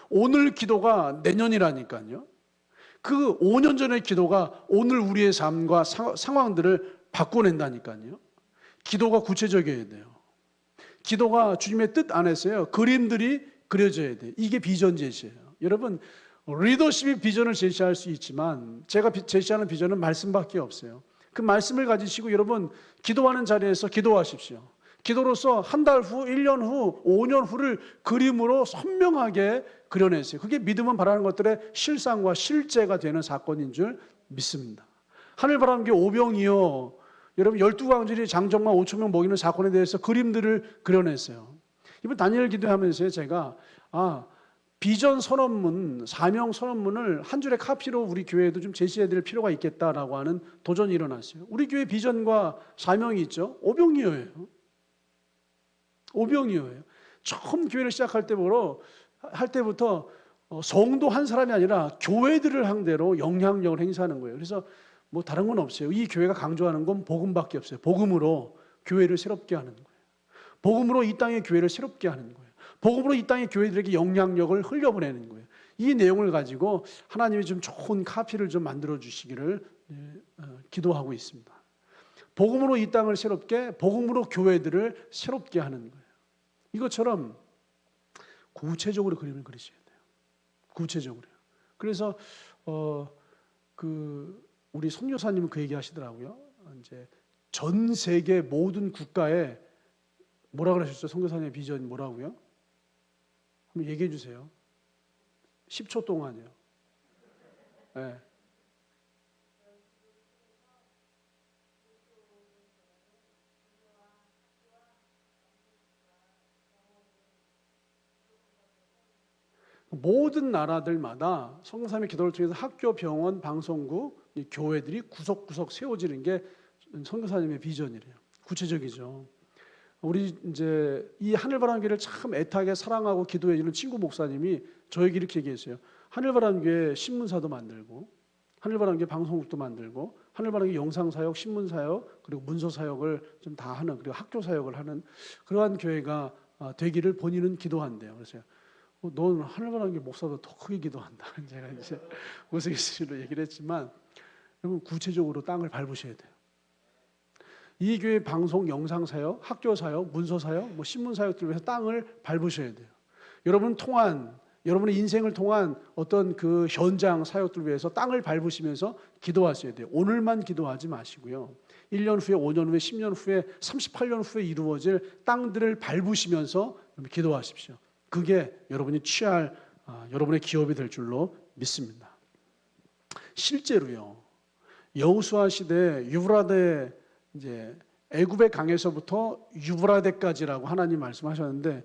오늘 기도가 내년이라니까요. 그 5년 전의 기도가 오늘 우리의 삶과 상황들을 바꿔낸다니까요. 기도가 구체적이어야 돼요. 기도가 주님의 뜻 안에서요, 그림들이 그려져야 돼요. 이게 비전 제시예요. 여러분, 리더십이 비전을 제시할 수 있지만 제가 제시하는 비전은 말씀밖에 없어요. 그 말씀을 가지시고 여러분 기도하는 자리에서 기도하십시오. 기도로서 한 달 후, 1년 후, 5년 후를 그림으로 선명하게 그려내세요. 그게 믿음은 바라는 것들의 실상과 실제가 되는 사건인 줄 믿습니다. 하늘바람개 오병이어 여러분 12광절이 장정만 5천 명 먹이는 사건에 대해서 그림들을 그려냈어요. 이번 다니엘 기도하면서 제가 비전 선언문, 사명 선언문을 한 줄의 카피로 우리 교회에도 좀 제시해 드릴 필요가 있겠다라고 하는 도전이 일어났어요. 우리 교회 비전과 사명이 있죠. 오병이어예요. 오병이어예요. 처음 교회를 시작할 때부터 성도 한 사람이 아니라 교회들을 상대로 영향력을 행사하는 거예요. 그래서 뭐 다른 건 없어요. 이 교회가 강조하는 건 복음밖에 없어요. 복음으로 교회를 새롭게 하는 거예요. 복음으로 이 땅의 교회를 새롭게 하는 거예요. 복음으로 이 땅의 교회들에게 영향력을 흘려보내는 거예요. 이 내용을 가지고 하나님이 좀 좋은 카피를 좀 만들어 주시기를 기도하고 있습니다. 복음으로 이 땅을 새롭게, 복음으로 교회들을 새롭게 하는 거예요. 이것처럼 구체적으로 그림을 그리셔야 돼요. 구체적으로요. 그래서 우리 선교사님은 그 얘기 하시더라고요. 이제 전 세계 모든 국가에 뭐라 그러셨죠? 선교사님의 비전이 뭐라고요? 한번 얘기해 주세요. 10초 동안이요. 네. 모든 나라들마다 선교사님의 기도를 통해서 학교, 병원, 방송국, 교회들이 구석구석 세워지는 게 선교사님의 비전이래요. 구체적이죠. 우리 이제 이 하늘바람교회를 참 애타게 사랑하고 기도해 주는 친구 목사님이 저에게 이렇게 얘기했어요. 하늘바람교회 신문사도 만들고, 하늘바람교회 방송국도 만들고, 하늘바람교회 영상사역, 신문사역, 그리고 문서사역을 좀 다 하는, 그리고 학교사역을 하는 그러한 교회가 되기를 본인은 기도한대요. 그래서 넌 하늘바람교회 목사도 더 크게 기도한다. 제가 이제 우스갯소리로 얘기를 했지만, 여러분 구체적으로 땅을 밟으셔야 돼요. 이 교회 방송, 영상 사역, 학교 사역, 문서 사역, 뭐 신문 사역들을 위해서 땅을 밟으셔야 돼요. 여러분의 인생을 통한 어떤 그 현장 사역들을 위해서 땅을 밟으시면서 기도하셔야 돼요. 오늘만 기도하지 마시고요. 1년 후에, 5년 후에, 10년 후에, 38년 후에 이루어질 땅들을 밟으시면서 기도하십시오. 그게 여러분이 취할 여러분의 기업이 될 줄로 믿습니다. 실제로요. 여호수아 시대 유브라데 이제 애굽의 강에서부터 유브라데까지라고 하나님 말씀하셨는데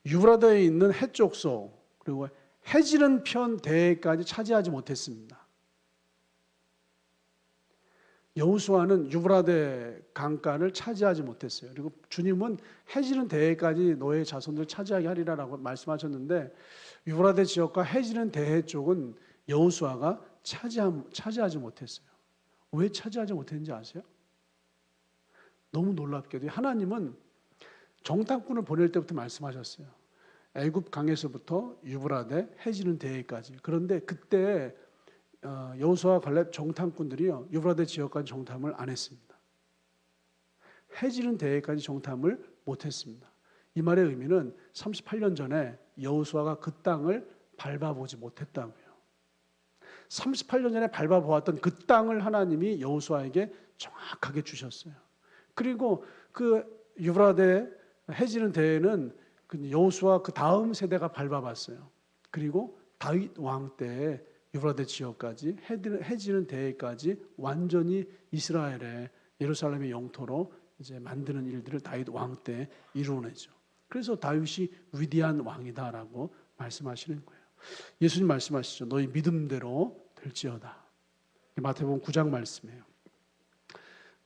유브라데에 있는 해족소 그리고 해지는 편 대해까지 차지하지 못했습니다. 여호수아는 유브라데 강가를 차지하지 못했어요. 그리고 주님은 해지는 대해까지 너의 자손들 차지하게 하리라라고 말씀하셨는데 유브라데 지역과 해지는 대해 쪽은 여호수아가 차지하지 못했어요. 왜 차지하지 못했는지 아세요? 너무 놀랍게도 하나님은 정탐꾼을 보낼 때부터 말씀하셨어요. 애굽 강에서부터 유브라데 해지는 대해까지. 그런데 그때 여호수아 갈렙 정탐꾼들이요 유브라데 지역까지 정탐을 안 했습니다. 해지는 대해까지 정탐을 못했습니다. 이 말의 의미는 38년 전에 여호수아가 그 땅을 밟아보지 못했다고요. 38년 전에 밟아보았던 그 땅을 하나님이 여호수아에게 정확하게 주셨어요. 그리고 그 유브라데 해지는 대에는 그 여호수아 그 다음 세대가 밟아봤어요. 그리고 다윗 왕 때에 유브라데 지역까지 해지는 대에까지 완전히 이스라엘의 예루살렘의 영토로 이제 만드는 일들을 다윗 왕 때 이루어내죠. 그래서 다윗이 위대한 왕이다라고 말씀하시는 거예요. 예수님 말씀하시죠. 너희 믿음대로 될지어다. 마태복음 9장 말씀이에요.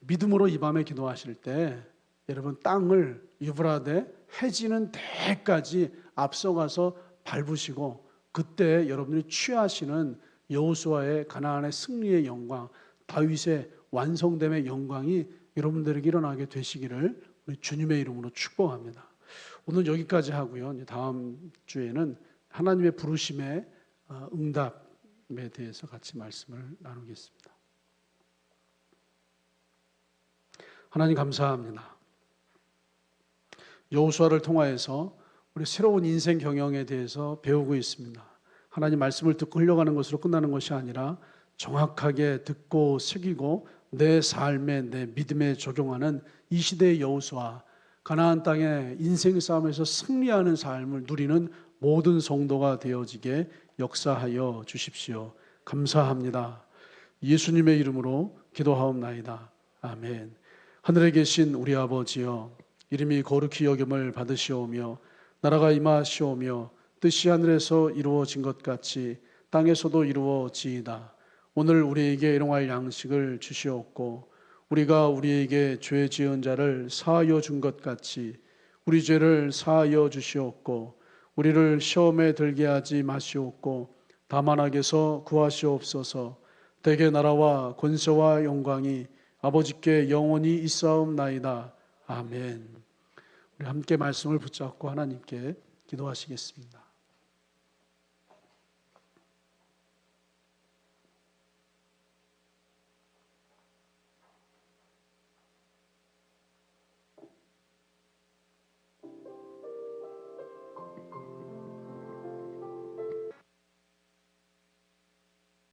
믿음으로 이 밤에 기도하실 때 여러분 땅을 유브라데 해지는 대까지 앞서가서 밟으시고 그때 여러분들이 취하시는 여호수아의 가나안의 승리의 영광, 다윗의 완성됨의 영광이 여러분들에게 일어나게 되시기를 우리 주님의 이름으로 축복합니다. 오늘 여기까지 하고요. 다음 주에는 하나님의 부르심의 응답에 대해서 같이 말씀을 나누겠습니다. 하나님 감사합니다. 여호수아를 통하여서 우리 새로운 인생 경영에 대해서 배우고 있습니다. 하나님 말씀을 듣고 흘려가는 것으로 끝나는 것이 아니라 정확하게 듣고 새기고 내 삶에 내 믿음에 적용하는 이 시대의 여호수아, 가나안 땅의 인생 싸움에서 승리하는 삶을 누리는 모든 성도가 되어지게 역사하여 주십시오. 감사합니다. 예수님의 이름으로 기도하옵나이다. 아멘. 하늘에 계신 우리 아버지여, 이름이 거룩히 여김을 받으시오며 나라가 임하시오며 뜻이 하늘에서 이루어진 것 같이 땅에서도 이루어지이다. 오늘 우리에게 일용할 양식을 주시옵고 우리가 우리에게 죄 지은 자를 사하여 준 것 같이 우리 죄를 사하여 주시옵고 우리를 시험에 들게 하지 마시옵고 다만 악에서 구하시옵소서. 대개 나라와 권세와 영광이 아버지께 영원히 있사옵나이다. 아멘. 우리 함께 말씀을 붙잡고 하나님께 기도하시겠습니다.